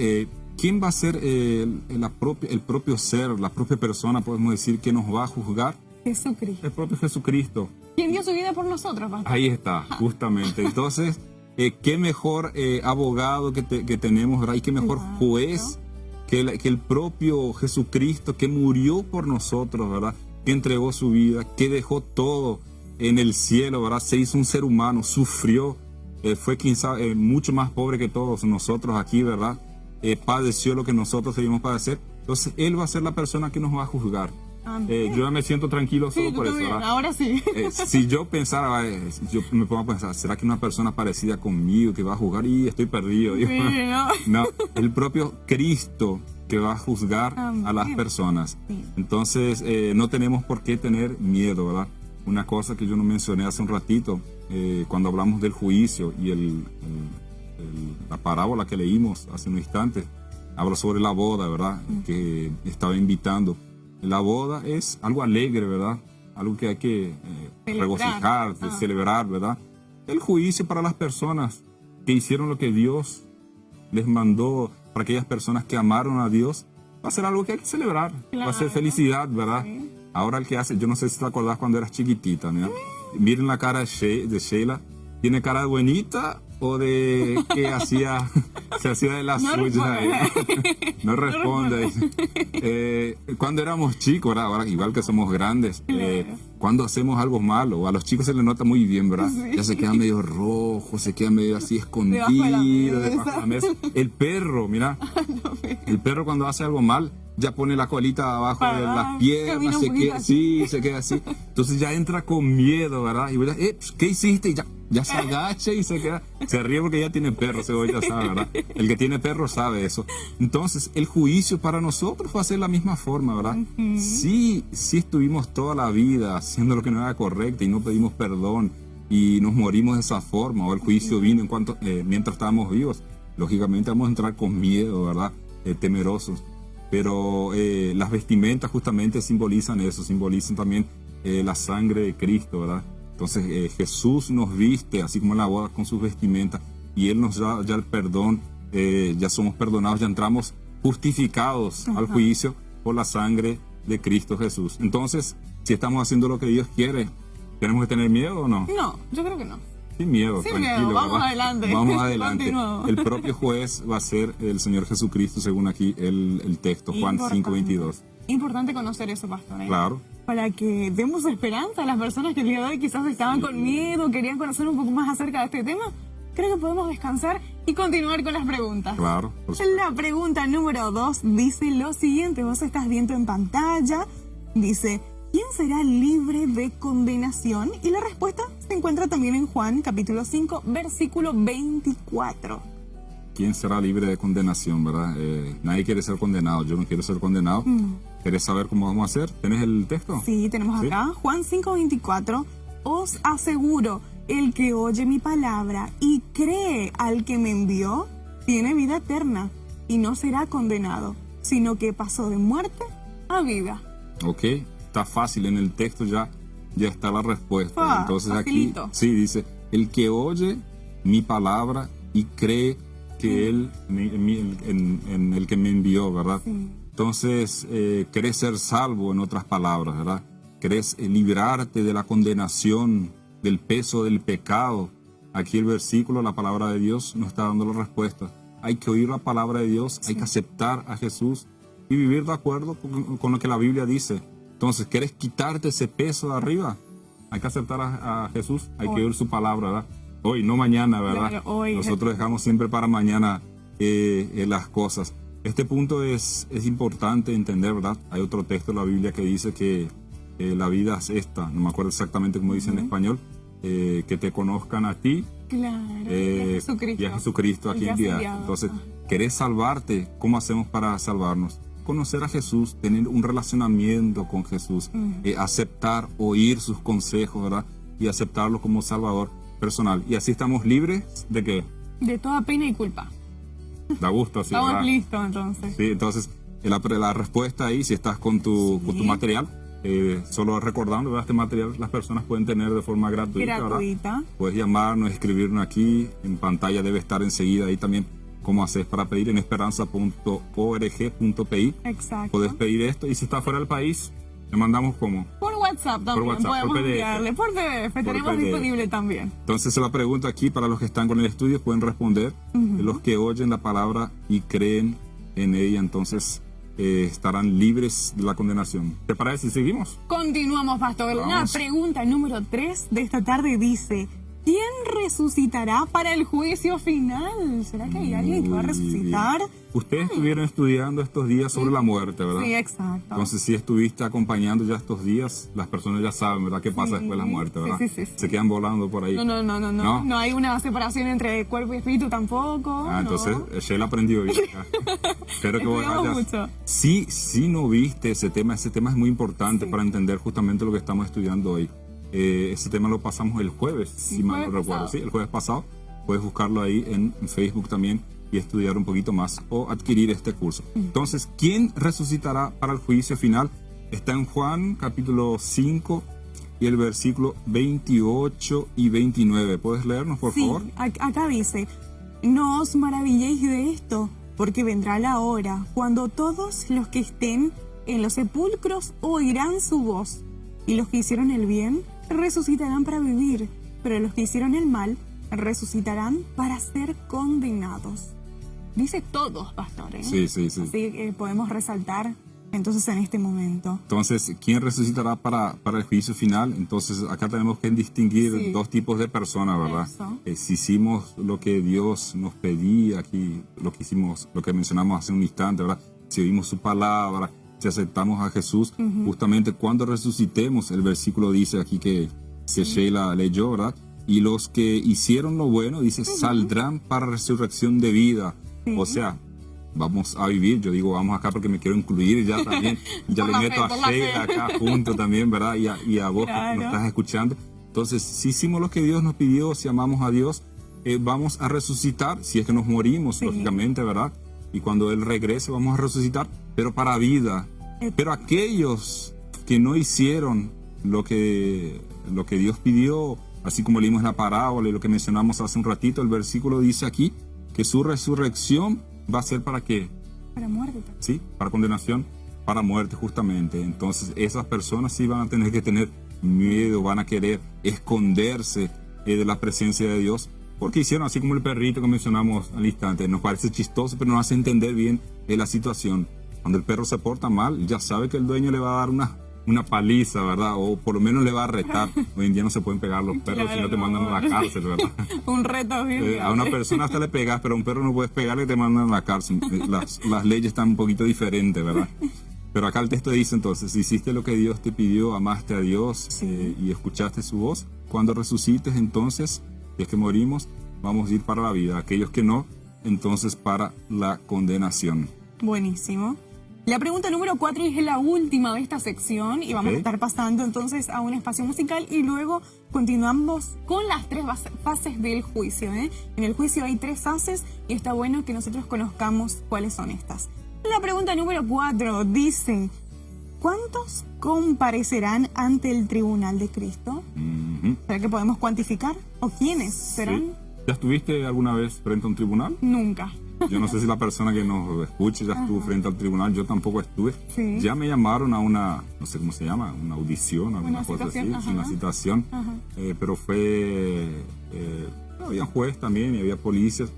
¿quién va a ser el propio ser, la propia persona, podemos decir, que nos va a juzgar? Jesucristo. El propio Jesucristo. ¿Quién dio su vida por nosotros, pastor? Ahí está, justamente. Entonces, qué mejor abogado que tenemos, ¿verdad? Y qué mejor Exacto. juez que el propio Jesucristo, que murió por nosotros, ¿verdad? Que entregó su vida, que dejó todo en el cielo, ¿verdad? Se hizo un ser humano, sufrió, fue quizá mucho más pobre que todos nosotros aquí, ¿verdad? Padeció lo que nosotros debimos padecer. Entonces, Él va a ser la persona que nos va a juzgar. Yo ya me siento tranquilo solo Sí, tú por eso, también, ¿verdad? ahora sí. Si yo pensara, yo me pongo a pensar, ¿será que una persona parecida conmigo que va a juzgar? Y estoy perdido. Sí, ¿no? No, el propio Cristo que va a juzgar a las Amén. personas. Sí. Entonces, no tenemos por qué tener miedo, ¿verdad? Una cosa que yo no mencioné hace un ratito, cuando hablamos del juicio y la parábola que leímos hace un instante, habla sobre la boda, ¿verdad? Que estaba invitando. La boda es algo alegre, ¿verdad? Algo que hay que Celebrar. regocijar, celebrar, ¿verdad? El juicio para las personas que hicieron lo que Dios les mandó, para aquellas personas que amaron a Dios, va a ser algo que hay que celebrar. Va a ser Claro. felicidad, ¿verdad? Sí. Ahora el que hace, yo no sé si te acordás cuando eras chiquitita, ¿no? Miren la cara de Sheila. ¿Tiene cara de buenita o de que se hacía de las No suyas? responde. No responde. Cuando éramos chicos, ¿verdad? Ahora, igual que somos grandes, cuando hacemos algo malo, a los chicos se les nota muy bien, ¿verdad? Sí. Ya se queda medio rojo, se queda medio así escondido debajo de la mesa. El perro, mira, el perro cuando hace algo mal, ya pone la colita abajo de las camina piernas, un se poquito queda, así. sí, se queda así. Entonces ya entra con miedo, ¿verdad? Y voy a, ¿qué hiciste? Y ya se agacha y se queda, se ríe porque ya tiene perro, ya sabe, ¿verdad? El que tiene perro sabe eso. Entonces, el juicio para nosotros va a ser la misma forma, ¿verdad? Si estuvimos toda la vida haciendo lo que no era correcto y no pedimos perdón y nos morimos de esa forma, o el juicio vino mientras estábamos vivos, lógicamente vamos a entrar con miedo, ¿verdad? Temerosos. Pero las vestimentas justamente simbolizan eso, simbolizan también la sangre de Cristo, ¿verdad? Entonces Jesús nos viste, así como en la boda, con sus vestimentas, y Él nos da ya el perdón, ya somos perdonados, ya entramos justificados al juicio por la sangre de Cristo Jesús. Entonces, si estamos haciendo lo que Dios quiere, ¿tenemos que tener miedo o no? No, yo creo que no. Sin miedo, Sin tranquilo. miedo, vamos ¿verdad? adelante. Vamos adelante. Continuamos. El propio juez va a ser el Señor Jesucristo, según aquí el texto, Juan Importante. 5:22. Importante conocer eso, pastor. Claro. Para que demos esperanza a las personas que el día de hoy quizás estaban con miedo, querían conocer un poco más acerca de este tema. Creo que podemos descansar y continuar con las preguntas. Claro, por supuesto. La pregunta número 2 dice lo siguiente, vos estás viendo en pantalla, dice, ¿quién será libre de condenación? Y la respuesta se encuentra también en Juan, capítulo 5, versículo 24. ¿Quién será libre de condenación, verdad? Nadie quiere ser condenado, yo no quiero ser condenado. ¿Querés saber cómo vamos a hacer? ¿Tenés el texto? Sí, tenemos ¿Sí? acá, Juan 5, 24, os aseguro, el que oye mi palabra y cree al que me envió, tiene vida eterna y no será condenado, sino que pasó de muerte a vida. Ok, está fácil, en el texto ya está la respuesta. Entonces facilito. aquí, sí, dice, el que oye mi palabra y cree que Él, en el que me envió, ¿verdad? Sí. Entonces, querés ser salvo, en otras palabras, ¿verdad? Querés librarte de la condenación, del peso del pecado. Aquí el versículo, la palabra de Dios, nos está dando la respuesta. Hay que oír la palabra de Dios, hay que aceptar a Jesús y vivir de acuerdo con lo que la Biblia dice. Entonces, ¿querés quitarte ese peso de arriba? Hay que aceptar a Jesús, hay que oír su palabra, ¿verdad? Hoy, no mañana, ¿verdad? Claro, hoy. Nosotros dejamos siempre para mañana las cosas. Este punto es importante entender, ¿verdad? Hay otro texto de la Biblia que dice que la vida es esta, no me acuerdo exactamente cómo dice en español, que te conozcan a ti Claro, y a Jesucristo aquí enviado. Entonces, ¿querés salvarte? ¿Cómo hacemos para salvarnos? Conocer a Jesús, tener un relacionamiento con Jesús, aceptar, oír sus consejos, ¿verdad? Y aceptarlo como Salvador personal. Y así estamos libres de qué? De toda pena y culpa. Da gusto, así, Estamos ¿verdad? listos entonces. Sí, entonces, la respuesta ahí, si estás con tu material. Solo recordando, ¿verdad? Este material las personas pueden tener de forma gratuita. ¿Verdad? Puedes llamarnos, escribirnos aquí. En pantalla debe estar enseguida ahí también cómo haces para pedir en esperanza.org.pi. Exacto. Puedes pedir esto y si está fuera del país, le mandamos como... Por WhatsApp también, por WhatsApp, podemos por PDF. enviarle. Por PDF, tenemos PDF. disponible también. Entonces se la pregunta aquí para los que están con el estudio, pueden responder. Los que oyen la palabra y creen en ella, entonces... estarán libres de la condenación. ¿Te parece si seguimos? Continuamos, pastor. La Vamos. pregunta número 3 de esta tarde dice: ¿quién resucitará para el juicio final? ¿Será que hay alguien que va a resucitar? Ustedes estuvieron estudiando estos días sobre la muerte, ¿verdad? Sí, exacto. Entonces, si estuviste acompañando ya estos días, las personas ya saben, ¿verdad? ¿Qué pasa después de la muerte, verdad? Sí. Se quedan volando por ahí. No. No hay una separación entre cuerpo y espíritu tampoco. Ah, entonces, Sheila aprendió bien acá. Espero que vos Estudiamos hayas... mucho. Sí, no viste ese tema es muy importante para entender justamente lo que estamos estudiando hoy. Ese tema lo pasamos el jueves, si mal no recuerdo. Sí, el jueves pasado. Puedes buscarlo ahí en Facebook también y estudiar un poquito más o adquirir este curso. Entonces, ¿quién resucitará para el juicio final? Está en Juan capítulo 5 y el versículo 28 y 29. ¿Puedes leernos, por favor? Acá dice: no os maravilléis de esto, porque vendrá la hora cuando todos los que estén en los sepulcros oirán su voz, y los que hicieron el bien resucitarán para vivir, pero los que hicieron el mal resucitarán para ser condenados. Dice todos, pastor, ¿eh? Sí. Así que podemos resaltar entonces en este momento. Entonces, ¿quién resucitará para el juicio final? Entonces, acá tenemos que distinguir dos tipos de personas, ¿verdad? Si hicimos lo que Dios nos pedía aquí, lo que mencionamos hace un instante, ¿verdad? Si oímos su palabra, si aceptamos a Jesús, justamente cuando resucitemos, el versículo dice aquí que Sheila leyó, ¿verdad? Y los que hicieron lo bueno, dice, saldrán para resurrección de vida. O sea, vamos a vivir, yo digo vamos acá porque me quiero incluir ya también, ya le meto a Sheila acá junto también, ¿verdad? Y a vos que nos estás escuchando. Entonces, si hicimos lo que Dios nos pidió, si amamos a Dios, vamos a resucitar, si es que nos morimos, lógicamente, ¿verdad? Y cuando Él regrese vamos a resucitar, pero para vida. Pero aquellos que no hicieron lo que Dios pidió, así como leímos la parábola y lo que mencionamos hace un ratito, el versículo dice aquí que su resurrección va a ser ¿para qué? Para muerte. Sí, para condenación, para muerte justamente. Entonces esas personas sí van a tener que tener miedo, van a querer esconderse de la presencia de Dios, porque hicieron así como el perrito que mencionamos al instante. Nos parece chistoso, pero nos hace entender bien la situación. Cuando el perro se porta mal, ya sabe que el dueño le va a dar una paliza, ¿verdad? O por lo menos le va a retar. Hoy en día no se pueden pegar los perros, si no te mandan a la cárcel, ¿verdad? Un reto bien. A una persona hasta le pegas, pero a un perro no puedes pegarle y te mandan a la cárcel. Las leyes están un poquito diferentes, ¿verdad? Pero acá el texto dice entonces, si hiciste lo que Dios te pidió, amaste a Dios y escuchaste su voz, cuando resucites entonces, si es que morimos, vamos a ir para la vida. Aquellos que no, entonces para la condenación. Buenísimo. La pregunta número 4 es la última de esta sección y vamos a estar pasando entonces a un espacio musical y luego continuamos con las 3 fases del juicio. En el juicio hay 3 fases y está bueno que nosotros conozcamos cuáles son estas. La pregunta número 4 dice: ¿cuántos comparecerán ante el tribunal de Cristo? ¿Será que podemos cuantificar? ¿O quiénes serán? Sí. ¿Ya estuviste alguna vez frente a un tribunal? Nunca. Yo no sé si la persona que nos escuche ya estuvo frente al tribunal, yo tampoco estuve. Ya me llamaron a una, no sé cómo se llama, una audición, alguna cosa así, una citación, pero fue, había juez también y había policías,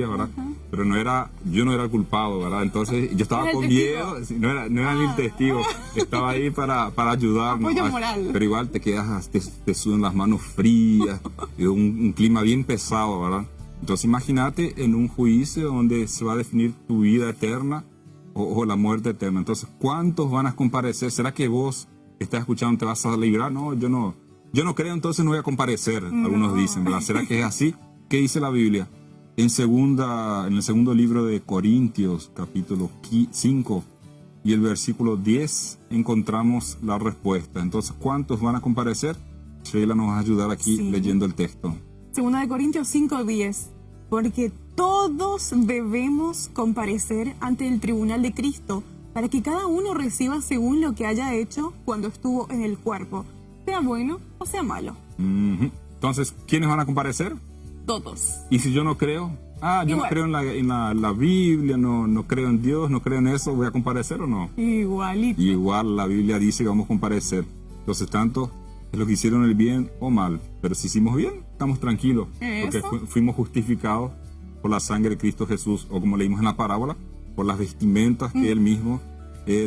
¿verdad? Pero yo no era el culpado, ¿verdad? Entonces yo estaba con miedo, no era ni el testigo, estaba ahí para ayudarnos. Apoyo moral. Pero igual te quedas, te sudan las manos frías, un clima bien pesado, ¿verdad? Entonces imagínate en un juicio donde se va a definir tu vida eterna o la muerte eterna. Entonces, ¿cuántos van a comparecer? ¿Será que vos que estás escuchando te vas a librar? No, yo no creo, entonces no voy a comparecer. Algunos dicen, ¿verdad? ¿Será que es así? ¿Qué dice la Biblia? En el segundo libro de Corintios, capítulo 5 y el versículo 10, encontramos la respuesta. Entonces, ¿cuántos van a comparecer? Sheila nos va a ayudar aquí leyendo el texto. 2 de Corintios 5:10, porque todos debemos comparecer ante el tribunal de Cristo para que cada uno reciba según lo que haya hecho cuando estuvo en el cuerpo, sea bueno o sea malo. Ujú. Entonces, ¿quiénes van a comparecer? Todos. Y si yo no creo, yo Igual. no creo en la Biblia, no creo en Dios, no creo en eso, ¿voy a comparecer o no? Igualito. Igual la Biblia dice que vamos a comparecer. Entonces, tanto es lo que hicieron el bien o mal. Pero si hicimos bien, estamos tranquilos. Porque Eso. fuimos justificados por la sangre de Cristo Jesús, o como leímos en la parábola, por las vestimentas que Él mismo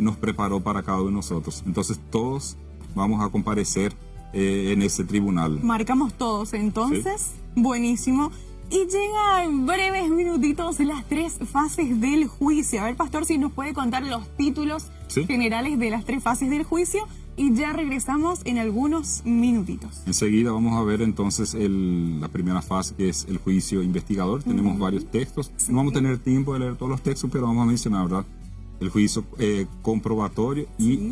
nos preparó para cada uno de nosotros. Entonces, todos vamos a comparecer en ese tribunal. Marcamos todos, entonces, buenísimo. Y llega en breves minutitos las 3 fases del juicio. A ver, pastor, si nos puede contar los títulos Sí. generales de las 3 fases del juicio y ya regresamos en algunos minutitos. Enseguida vamos a ver entonces la primera fase, que es el juicio investigador. Tenemos varios textos. No vamos a tener tiempo de leer todos los textos, pero vamos a mencionar, ¿verdad?, el juicio comprobatorio y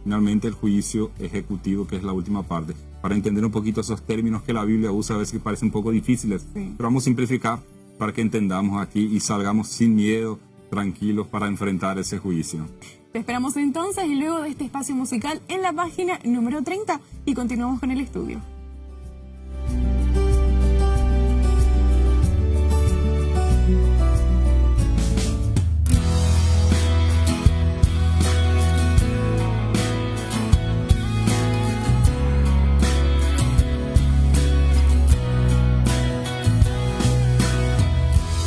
finalmente el juicio ejecutivo, que es la última parte, para entender un poquito esos términos que la Biblia usa, a veces que parecen un poco difíciles, Sí. pero vamos a simplificar para que entendamos aquí y salgamos sin miedo, tranquilos, para enfrentar ese juicio. Te esperamos entonces y luego de este espacio musical en la página número 30 y continuamos con el estudio.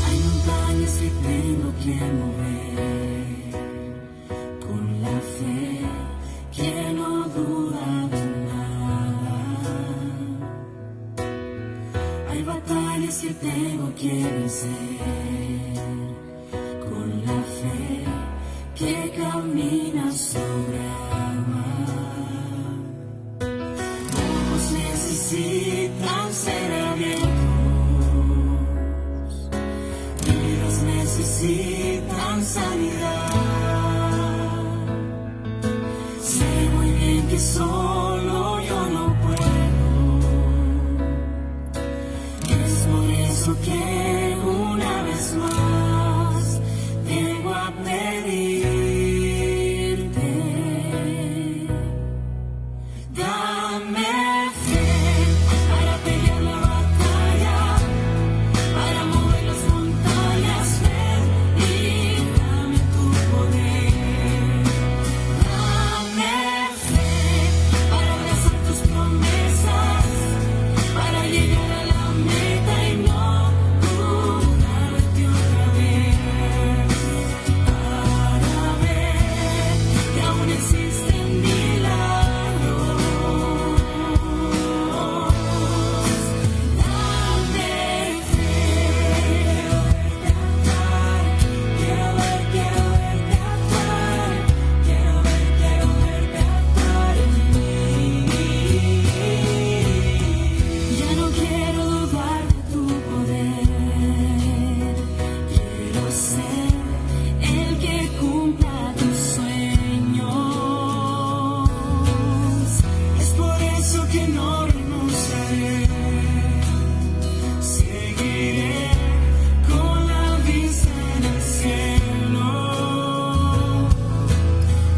Hay montañas que tengo que mover con la fe que no duda de nada. Hay batallas que tengo que vencer con la fe que camina sobre agua. Ojos necesitan ser abiertos, vidas necesitan sanidad. Sé muy bien que solo yo no puedo. Es por eso que una vez más vengo a pedirte. Dame fe para pelear la batalla, para mover las montañas, ven y dame tu poder. Dame fe para abrazar tus promesas, para llegar a la meta y no dudarte otra vez, para ver que aún existen milagros. Dame fe, quiero verte actuar, quiero verte actuar en mí. Ya no quiero dudar de tu poder, quiero ser el que cumpla tus sueños. Es por eso que no renunciaré, seguiré con la vista en el cielo.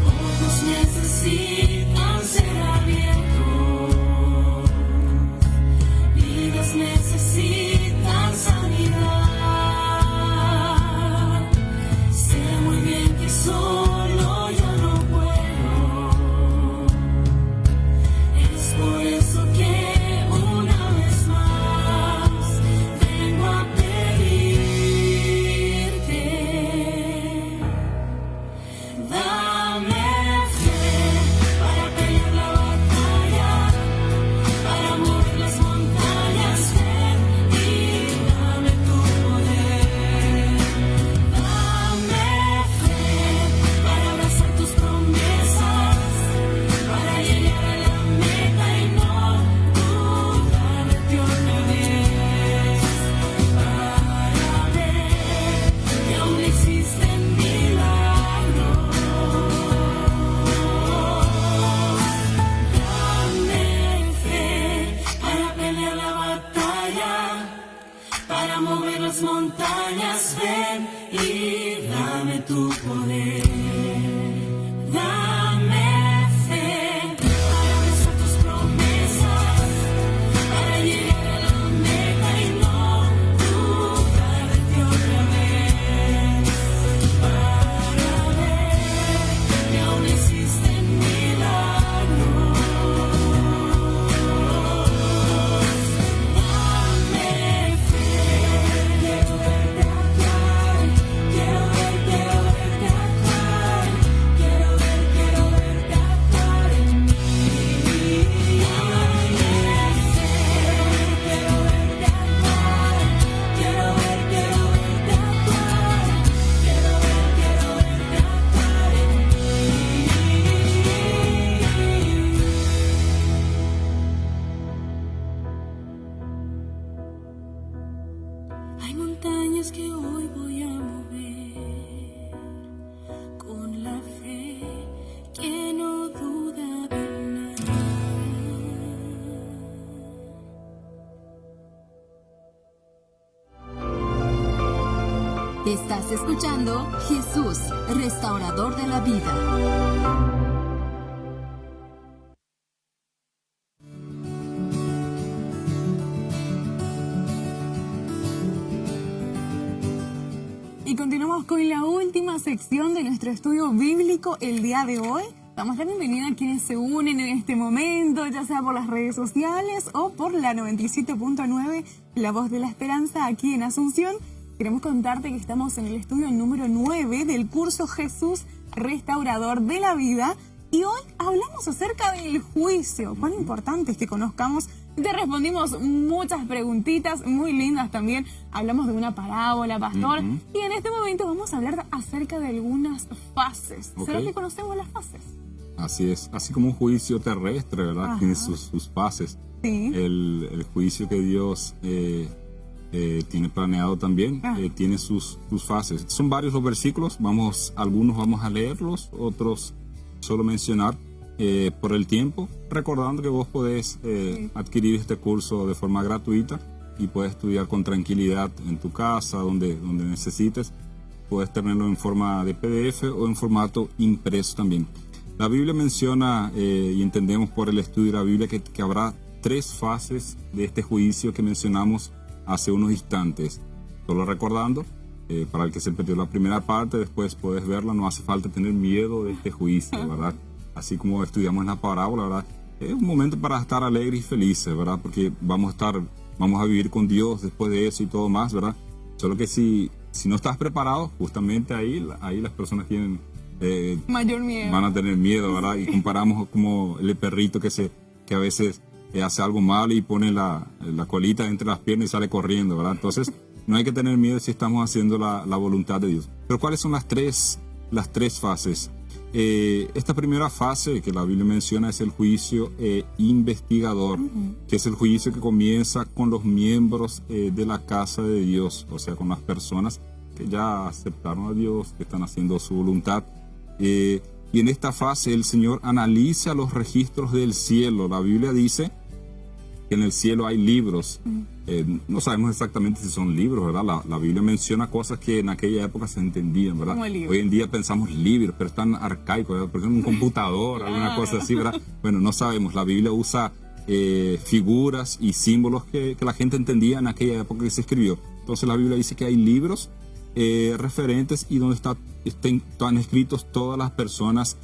Ojos necesitan ser abiertos, vidas necesitan sanidad. Sé muy bien que solo yo no puedo. Es por eso que una vez más vengo a pedirte. Dame fe para pelear la batalla, para mover las montañas, ven y dame tu poder. Dame fe para abrazar tus promesas, para llegar a la meta y no dudarte otra vez, para ver que aún existen milagros. Dame fe para pelear la batalla, para mover las montañas, ven y dame tu poder. es que hoy voy a mover con la fe que no duda de nada. Estás escuchando Jesús, restaurador de la vida. Y continuamos con la última sección de nuestro estudio bíblico el día de hoy. Damos la bienvenida a quienes se unen en este momento, ya sea por las redes sociales o por la 97.9, La Voz de la Esperanza, aquí en Asunción. Queremos contarte que estamos en el estudio número 9 del curso Jesús, restaurador de la vida. Y hoy hablamos acerca del juicio. Cuán importante es que conozcamos. Te respondimos muchas preguntitas muy lindas también. Hablamos de una parábola, pastor. Y en este momento vamos a hablar acerca de algunas fases. ¿Será que conocemos las fases? Así es. Así como un juicio terrestre, ¿verdad? Ajá. Tiene sus fases. Sí. El juicio que Dios tiene planeado también tiene sus fases. Son varios los versículos. Algunos vamos a leerlos, otros solo mencionar. Por el tiempo, recordando que vos podés adquirir este curso de forma gratuita y puedes estudiar con tranquilidad en tu casa, donde necesites. Puedes tenerlo en forma de PDF o en formato impreso también. La Biblia menciona, y entendemos por el estudio de la Biblia, que habrá 3 fases de este juicio que mencionamos hace unos instantes. Solo recordando, para el que se perdió la primera parte, después puedes verla, no hace falta tener miedo de este juicio, ¿verdad? Así como estudiamos en la parábola, ¿verdad? Es un momento para estar alegres y felices, ¿verdad? Porque vamos a vivir con Dios después de eso y todo más, ¿verdad? Solo que si no estás preparado, justamente ahí las personas tienen... Mayor miedo. Van a tener miedo, ¿verdad? Y comparamos como el perrito que a veces hace algo malo y pone la colita entre las piernas y sale corriendo, ¿verdad? Entonces, no hay que tener miedo si estamos haciendo la voluntad de Dios. Pero ¿cuáles son las tres fases? Esta primera fase que la Biblia menciona es el juicio investigador, que es el juicio que comienza con los miembros de la casa de Dios, o sea, con las personas que ya aceptaron a Dios, que están haciendo su voluntad. Y en esta fase el Señor analiza los registros del cielo. La Biblia dice que en el cielo hay libros. No sabemos exactamente si son libros, ¿verdad? La Biblia menciona cosas que en aquella época se entendían, ¿verdad? Hoy en día pensamos libros, pero están arcaicos, ¿verdad? Por ejemplo, un computador, alguna cosa así, ¿verdad? Bueno, no sabemos. La Biblia usa figuras y símbolos que la gente entendía en aquella época que se escribió. Entonces la Biblia dice que hay libros referentes y donde están escritos todas las personas,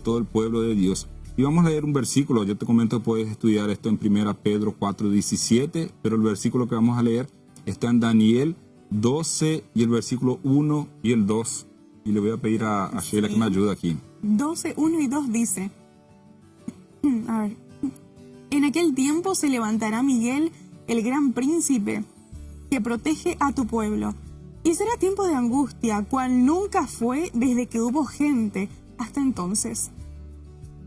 todo el pueblo de Dios. Y vamos a leer un versículo. Yo te comento que puedes estudiar esto en 1 Pedro 4:17, pero el versículo que vamos a leer está en Daniel 12 y el versículo 1 y el 2. Y le voy a pedir a Sheila que me ayude aquí. 12, 1 y 2 dice, a ver, en aquel tiempo se levantará Miguel, el gran príncipe, que protege a tu pueblo. Y será tiempo de angustia, cual nunca fue desde que hubo gente hasta entonces.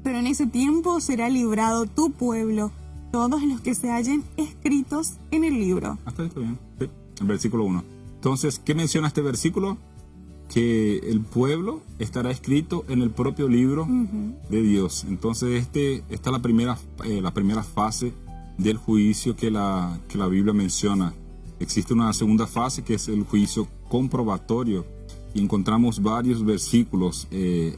Pero en ese tiempo será librado tu pueblo, todos los que se hallen escritos en el libro. Hasta ahí está bien. Sí, el versículo 1. Entonces, ¿qué menciona este versículo? Que el pueblo estará escrito en el propio libro de Dios. Entonces, esta es la primera fase del juicio que la Biblia menciona. Existe una segunda fase que es el juicio comprobatorio. Y encontramos varios versículos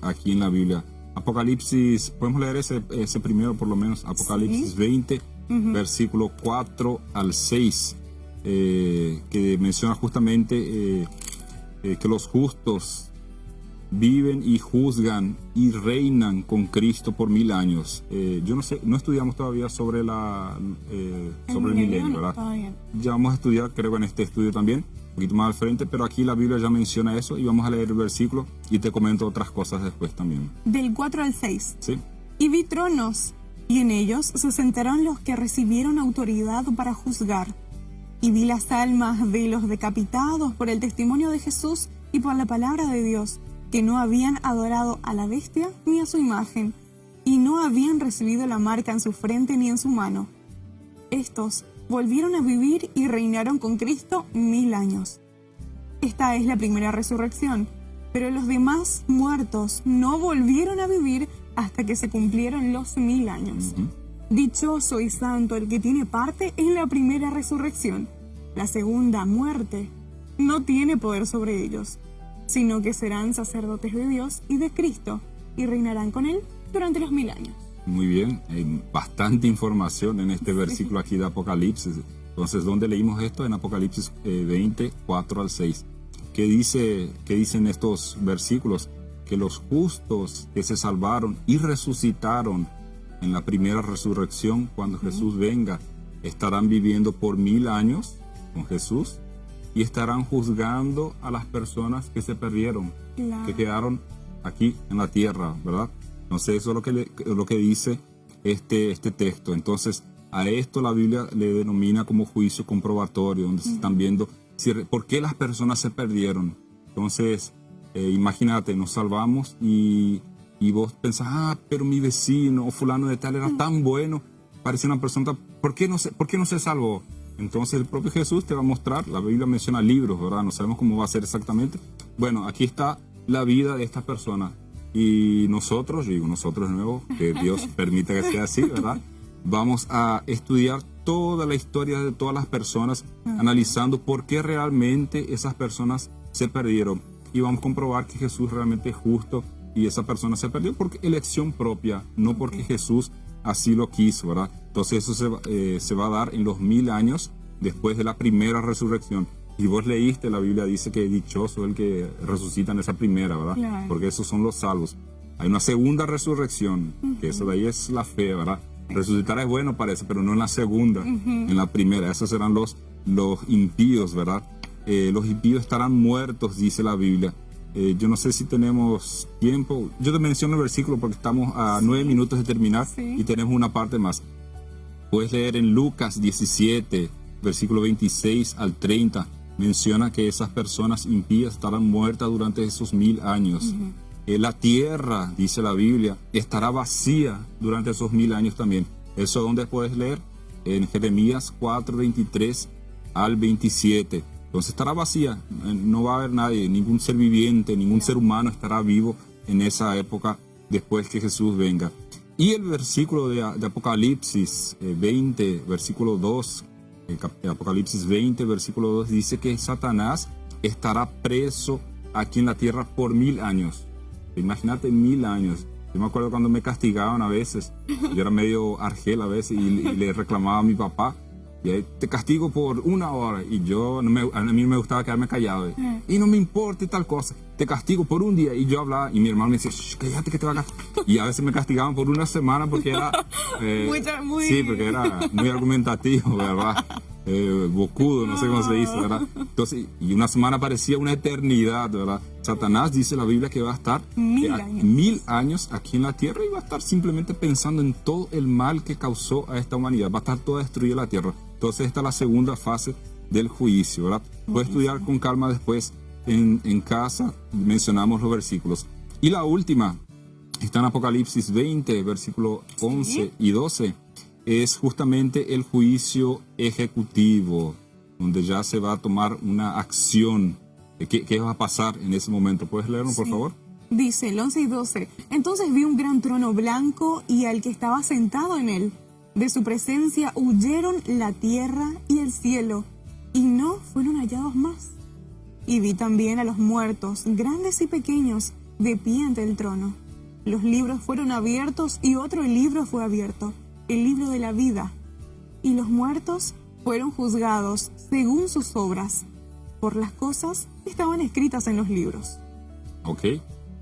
aquí en la Biblia. Apocalipsis, podemos leer ese primero por lo menos, Apocalipsis 20, versículo 4 al 6, que menciona justamente que los justos viven y juzgan y reinan con Cristo por 1000 años. Yo no sé, no estudiamos todavía sobre el milenio, ¿verdad? Ya vamos a estudiar, creo, en este estudio también, un poquito más al frente, pero aquí la Biblia ya menciona eso y vamos a leer el versículo y te comento otras cosas después también. Del 4 al 6. Sí. Y vi tronos, y en ellos se sentaron los que recibieron autoridad para juzgar. Y vi las almas de los decapitados por el testimonio de Jesús y por la palabra de Dios, que no habían adorado a la bestia ni a su imagen, y no habían recibido la marca en su frente ni en su mano. Estos volvieron a vivir y reinaron con Cristo 1000 años. Esta es la primera resurrección, pero los demás muertos no volvieron a vivir hasta que se cumplieron los 1000 años. Dichoso y santo el que tiene parte en la primera resurrección. La segunda muerte no tiene poder sobre ellos, sino que serán sacerdotes de Dios y de Cristo, y reinarán con Él durante los 1000 años. Muy bien, hay bastante información en este versículo aquí de Apocalipsis. Entonces, ¿dónde leímos esto? En Apocalipsis 20, 4 al 6. ¿Qué dicen estos versículos? Que los justos que se salvaron y resucitaron en la primera resurrección, cuando Jesús venga, estarán viviendo por 1000 años con Jesús y estarán juzgando a las personas que se perdieron, Claro. que quedaron aquí en la tierra, ¿verdad? Entonces eso es lo que dice este texto. Entonces a esto la Biblia le denomina como juicio comprobatorio, donde se están viendo por qué las personas se perdieron. Entonces imagínate, nos salvamos y vos pensás, pero mi vecino o fulano de tal era tan bueno, parecía una persona, ¿por qué no se salvó? Entonces el propio Jesús te va a mostrar, la Biblia menciona libros, ¿verdad? No sabemos cómo va a ser exactamente. Bueno, aquí está la vida de esta persona. Y nosotros de nuevo, que Dios permita que sea así, ¿verdad? Vamos a estudiar toda la historia de todas las personas, analizando por qué realmente esas personas se perdieron. Y vamos a comprobar que Jesús realmente es justo y esa persona se perdió por elección propia, no porque Jesús así lo quiso, ¿verdad? Entonces eso se va a dar en los 1000 años después de la primera resurrección. Y vos leíste, la Biblia dice que dichoso el que resucita en esa primera, ¿verdad? Claro. Porque esos son los salvos. Hay una segunda resurrección, que eso de ahí es la fe, ¿verdad? Resucitar es bueno, parece, pero no en la segunda, en la primera. Esos serán los impíos, ¿verdad? Los impíos estarán muertos, dice la Biblia. Yo no sé si tenemos tiempo. Yo te menciono el versículo porque estamos a 9 minutos de terminar y tenemos una parte más. Puedes leer en Lucas 17, versículo 26 al 30. Menciona que esas personas impías estarán muertas durante esos 1000 años. La tierra, dice la Biblia, estará vacía durante esos 1000 años también. ¿Eso dónde puedes leer? En Jeremías 4, 23 al 27. Entonces estará vacía, no va a haber nadie, ningún ser viviente, ningún ser humano estará vivo en esa época después que Jesús venga. Y el versículo de Apocalipsis 20, versículo 2, Apocalipsis 20, versículo 2, dice que Satanás estará preso aquí en la tierra por 1000 años. Imagínate 1000 años. Yo me acuerdo cuando me castigaban a veces, yo era medio argel a veces y le reclamaba a mi papá, y ahí, te castigo por 1 hora, y a mí me gustaba quedarme callado, y no me importa y tal cosa, te castigo por 1 día, y yo hablaba, y mi hermano me decía, cállate que te va a castigar, y a veces me castigaban por 1 semana porque era, sí, porque era muy argumentativo, ¿verdad? Bocudo, no sé cómo se dice, ¿verdad? Entonces, y 1 semana parecía una eternidad, ¿verdad? Satanás dice la Biblia que va a estar 1000 años aquí en la tierra y va a estar simplemente pensando en todo el mal que causó a esta humanidad. Va a estar toda destruida la tierra. Entonces esta es la segunda fase del juicio, ¿verdad? Puedes estudiar con calma después en casa, mencionamos los versículos. Y la última está en Apocalipsis 20, versículos 11 y 12. Es justamente el juicio ejecutivo, donde ya se va a tomar una acción. ¿Qué va a pasar en ese momento? ¿Puedes leerlo, por favor? Dice el 11 y 12. Entonces vi un gran trono blanco y al que estaba sentado en él. De su presencia huyeron la tierra y el cielo, y no fueron hallados más. Y vi también a los muertos, grandes y pequeños, de pie ante el trono. Los libros fueron abiertos y otro libro fue abierto, el libro de la vida. Y los muertos fueron juzgados según sus obras, por las cosas que estaban escritas en los libros. Ok,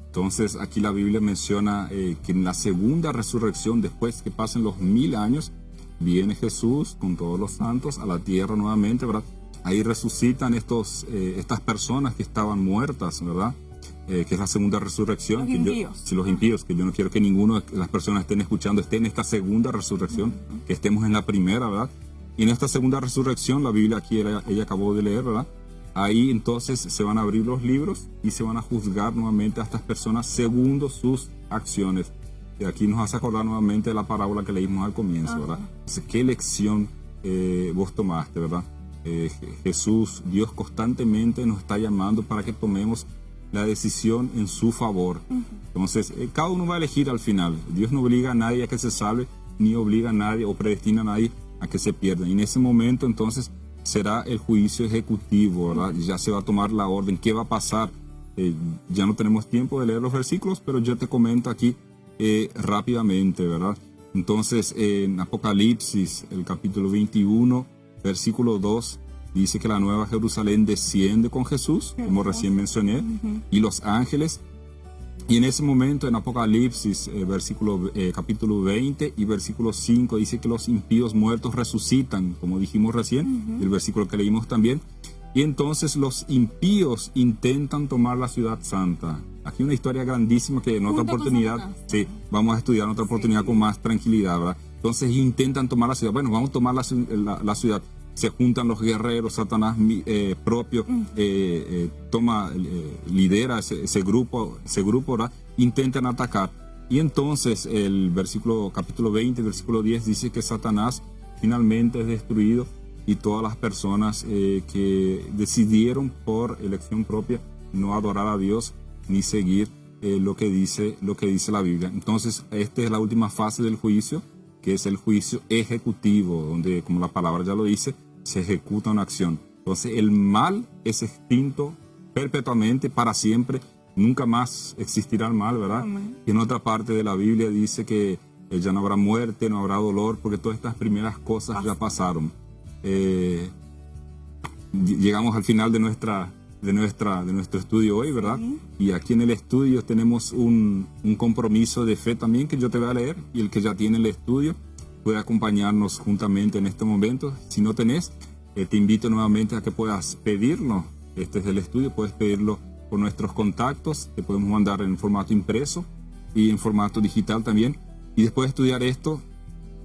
entonces aquí la Biblia menciona que en la segunda resurrección, después que pasen los 1000 años, viene Jesús con todos los santos a la tierra nuevamente, ¿verdad? Ahí resucitan estas personas que estaban muertas, ¿verdad? Que es la segunda resurrección. Los impíos. Los impíos, que yo no quiero que ninguno de las personas que estén escuchando esté en esta segunda resurrección, que estemos en la primera, ¿verdad? Y en esta segunda resurrección, la Biblia aquí, ella acabó de leer, ¿verdad? Ahí entonces se van a abrir los libros y se van a juzgar nuevamente a estas personas según sus acciones. Y aquí nos hace acordar nuevamente de la parábola que leímos al comienzo, ¿verdad? Entonces, ¿qué lección vos tomaste, verdad? Jesús, Dios constantemente nos está llamando para que tomemos la decisión en su favor. Entonces, cada uno va a elegir al final. Dios no obliga a nadie a que se salve, ni obliga a nadie o predestina a nadie a que se pierda. Y en ese momento, entonces, será el juicio ejecutivo, ¿verdad? Ya se va a tomar la orden. ¿Qué va a pasar? Ya no tenemos tiempo de leer los versículos, pero yo te comento aquí rápidamente, ¿verdad? Entonces, en Apocalipsis, el capítulo 21, versículo 2, dice que la nueva Jerusalén desciende con Jesús, como recién mencioné, y los ángeles. Y en ese momento, en Apocalipsis, capítulo 20 y versículo 5, dice que los impíos muertos resucitan, como dijimos recién, el versículo que leímos también. Y entonces los impíos intentan tomar la ciudad santa. Aquí una historia grandísima que en otra oportunidad, sí, vamos a estudiar en otra oportunidad con más tranquilidad, ¿verdad? Entonces intentan tomar la ciudad. Bueno, vamos a tomar la ciudad. Se juntan los guerreros, Satanás propio lidera ese grupo, ¿verdad? Intentan atacar. Y entonces el capítulo 20, versículo 10 dice que Satanás finalmente es destruido y todas las personas que decidieron por elección propia no adorar a Dios ni seguir lo que dice la Biblia. Entonces, esta es la última fase del juicio, que es el juicio ejecutivo, donde, como la palabra ya lo dice, se ejecuta una acción. Entonces, el mal es extinto perpetuamente, para siempre. Nunca más existirá el mal, ¿verdad? Y en otra parte de la Biblia dice que ya no habrá muerte, no habrá dolor, porque todas estas primeras cosas ya pasaron. Llegamos al final de nuestro estudio hoy, ¿verdad? Y aquí en el estudio tenemos un compromiso de fe también que yo te voy a leer, y el que ya tiene el estudio puede acompañarnos juntamente en este momento. Si no tenés, te invito nuevamente a que puedas pedirlo. Este es el estudio, puedes pedirlo por nuestros contactos, te podemos mandar en formato impreso y en formato digital también. Y después de estudiar esto,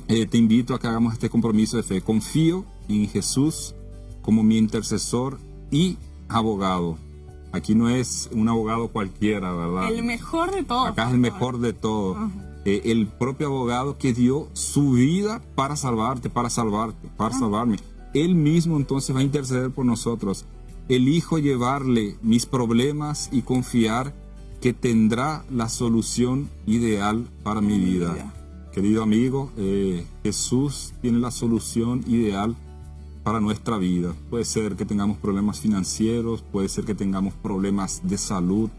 te invito a que hagamos este compromiso de fe. Confío en Jesús como mi intercesor y abogado. Aquí no es un abogado cualquiera, ¿verdad? El mejor de todos. Acá es el mejor de todos. El propio abogado que dio su vida para salvarte, para salvarme. Él mismo entonces va a interceder por nosotros. Elijo llevarle mis problemas y confiar que tendrá la solución ideal para mi vida. Querido amigo, Jesús tiene la solución ideal para nuestra vida. Puede ser que tengamos problemas financieros, puede ser que tengamos problemas de salud,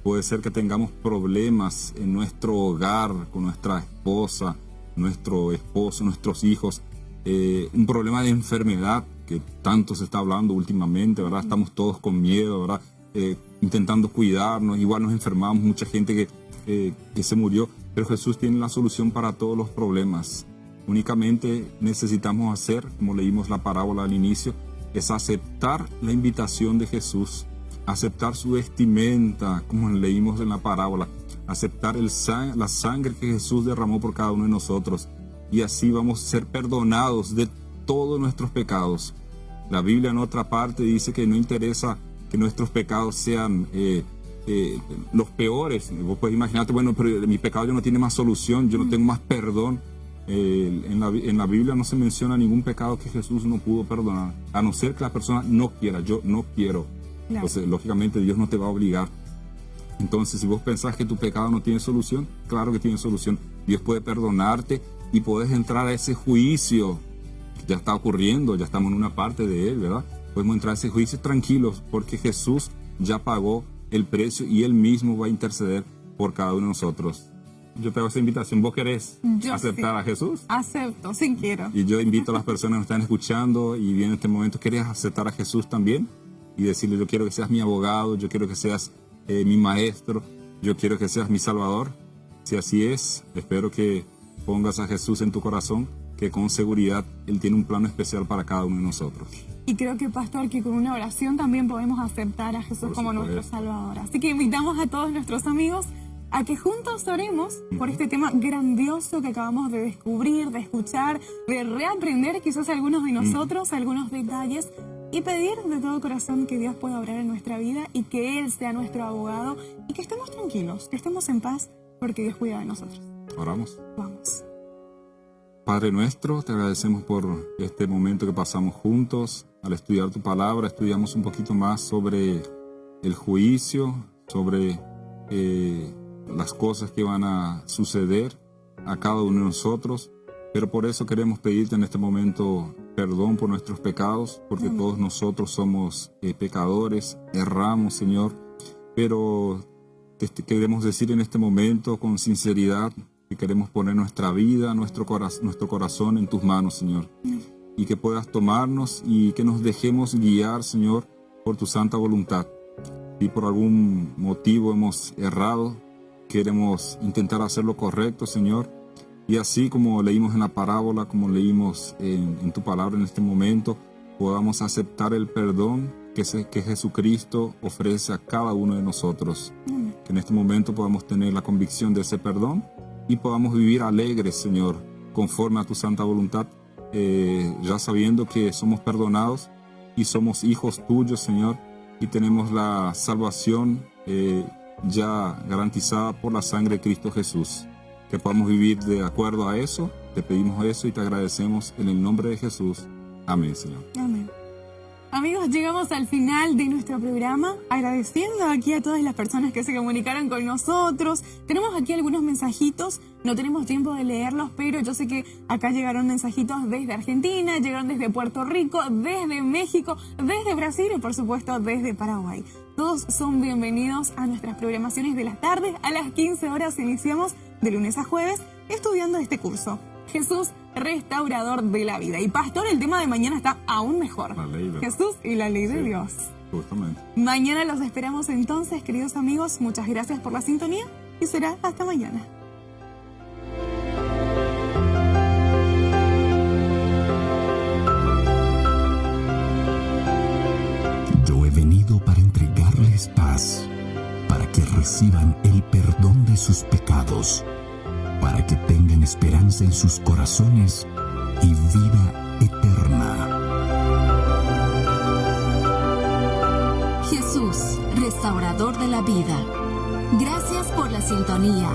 puede ser que tengamos problemas en nuestro hogar, con nuestra esposa, nuestro esposo, nuestros hijos, un problema de enfermedad que tanto se está hablando últimamente, ¿verdad? Estamos todos con miedo, ¿verdad? Intentando cuidarnos, igual nos enfermamos, mucha gente que se murió, pero Jesús tiene la solución para todos los problemas. Únicamente necesitamos hacer, como leímos la parábola al inicio, es aceptar la invitación de Jesús, aceptar su vestimenta, como leímos en la parábola, aceptar la sangre que Jesús derramó por cada uno de nosotros, y así vamos a ser perdonados de todos nuestros pecados. La Biblia en otra parte dice que no interesa que nuestros pecados sean los peores. Vos puedes imaginarte, bueno, pero mi pecado ya no tiene más solución, yo no tengo más perdón. En la Biblia no se menciona ningún pecado que Jesús no pudo perdonar, a no ser que la persona no quiera. Yo no quiero. Claro. Entonces, lógicamente, Dios no te va a obligar. Entonces, si vos pensás que tu pecado no tiene solución, claro que tiene solución. Dios puede perdonarte y podés entrar a ese juicio que ya está ocurriendo, ya estamos en una parte de él, ¿verdad? Podemos entrar a ese juicio tranquilos, porque Jesús ya pagó el precio y Él mismo va a interceder por cada uno de nosotros. Yo te hago esa invitación. ¿Vos querés aceptar a Jesús? Acepto, sí quiero. Y yo invito a las personas que están escuchando y vienen en este momento, ¿querés aceptar a Jesús también? Y decirle, yo quiero que seas mi abogado, yo quiero que seas mi maestro, yo quiero que seas mi salvador. Si así es, espero que pongas a Jesús en tu corazón, que con seguridad Él tiene un plano especial para cada uno de nosotros. Y creo que, pastor, que con una oración también podemos aceptar a Jesús como nuestro Salvador. Así que invitamos a todos nuestros amigos a que juntos oremos por este tema grandioso que acabamos de descubrir, de escuchar, de reaprender quizás algunos de nosotros, algunos detalles, y pedir de todo corazón que Dios pueda obrar en nuestra vida y que Él sea nuestro abogado y que estemos tranquilos, que estemos en paz, porque Dios cuida de nosotros. Oramos. Vamos. Padre nuestro, te agradecemos por este momento que pasamos juntos. al estudiar tu palabra, estudiamos un poquito más sobre el juicio, sobre las cosas que van a suceder a cada uno de nosotros. Pero por eso queremos pedirte en este momento perdón por nuestros pecados, porque todos nosotros somos pecadores, erramos, Señor. Pero te queremos decir en este momento con sinceridad que queremos poner nuestra vida, nuestro corazón en tus manos, Señor. Y que puedas tomarnos y que nos dejemos guiar, Señor, por tu santa voluntad. Si por algún motivo hemos errado, queremos intentar hacer lo correcto, Señor. Y así como leímos en la parábola, como leímos en tu palabra en este momento, podamos aceptar el perdón que Jesucristo ofrece a cada uno de nosotros. Que en este momento podamos tener la convicción de ese perdón y podamos vivir alegres, Señor, conforme a tu santa voluntad, ya sabiendo que somos perdonados y somos hijos tuyos, Señor, y tenemos la salvación ya garantizada por la sangre de Cristo Jesús. Que podamos vivir de acuerdo a eso. Te pedimos eso y te agradecemos en el nombre de Jesús. Amén, Señor. Amén. Amigos, llegamos al final de nuestro programa, agradeciendo aquí a todas las personas que se comunicaron con nosotros. Tenemos aquí algunos mensajitos, no tenemos tiempo de leerlos, pero yo sé que acá llegaron mensajitos desde Argentina, llegaron desde Puerto Rico, desde México, desde Brasil y por supuesto desde Paraguay. Todos son bienvenidos a nuestras programaciones de las tardes. A las 15 horas iniciamos de lunes a jueves estudiando este curso. Jesús, restaurador de la vida. Y pastor, el tema de mañana está aún mejor. La ley de Jesús y la ley de Dios. Justamente. Mañana los esperamos entonces, queridos amigos. Muchas gracias por la sintonía y será hasta mañana. Yo he venido para entregarles paz, para que reciban el perdón de sus pecados, para que tengan esperanza en sus corazones y vida eterna. Jesús, restaurador de la vida. Gracias por la sintonía.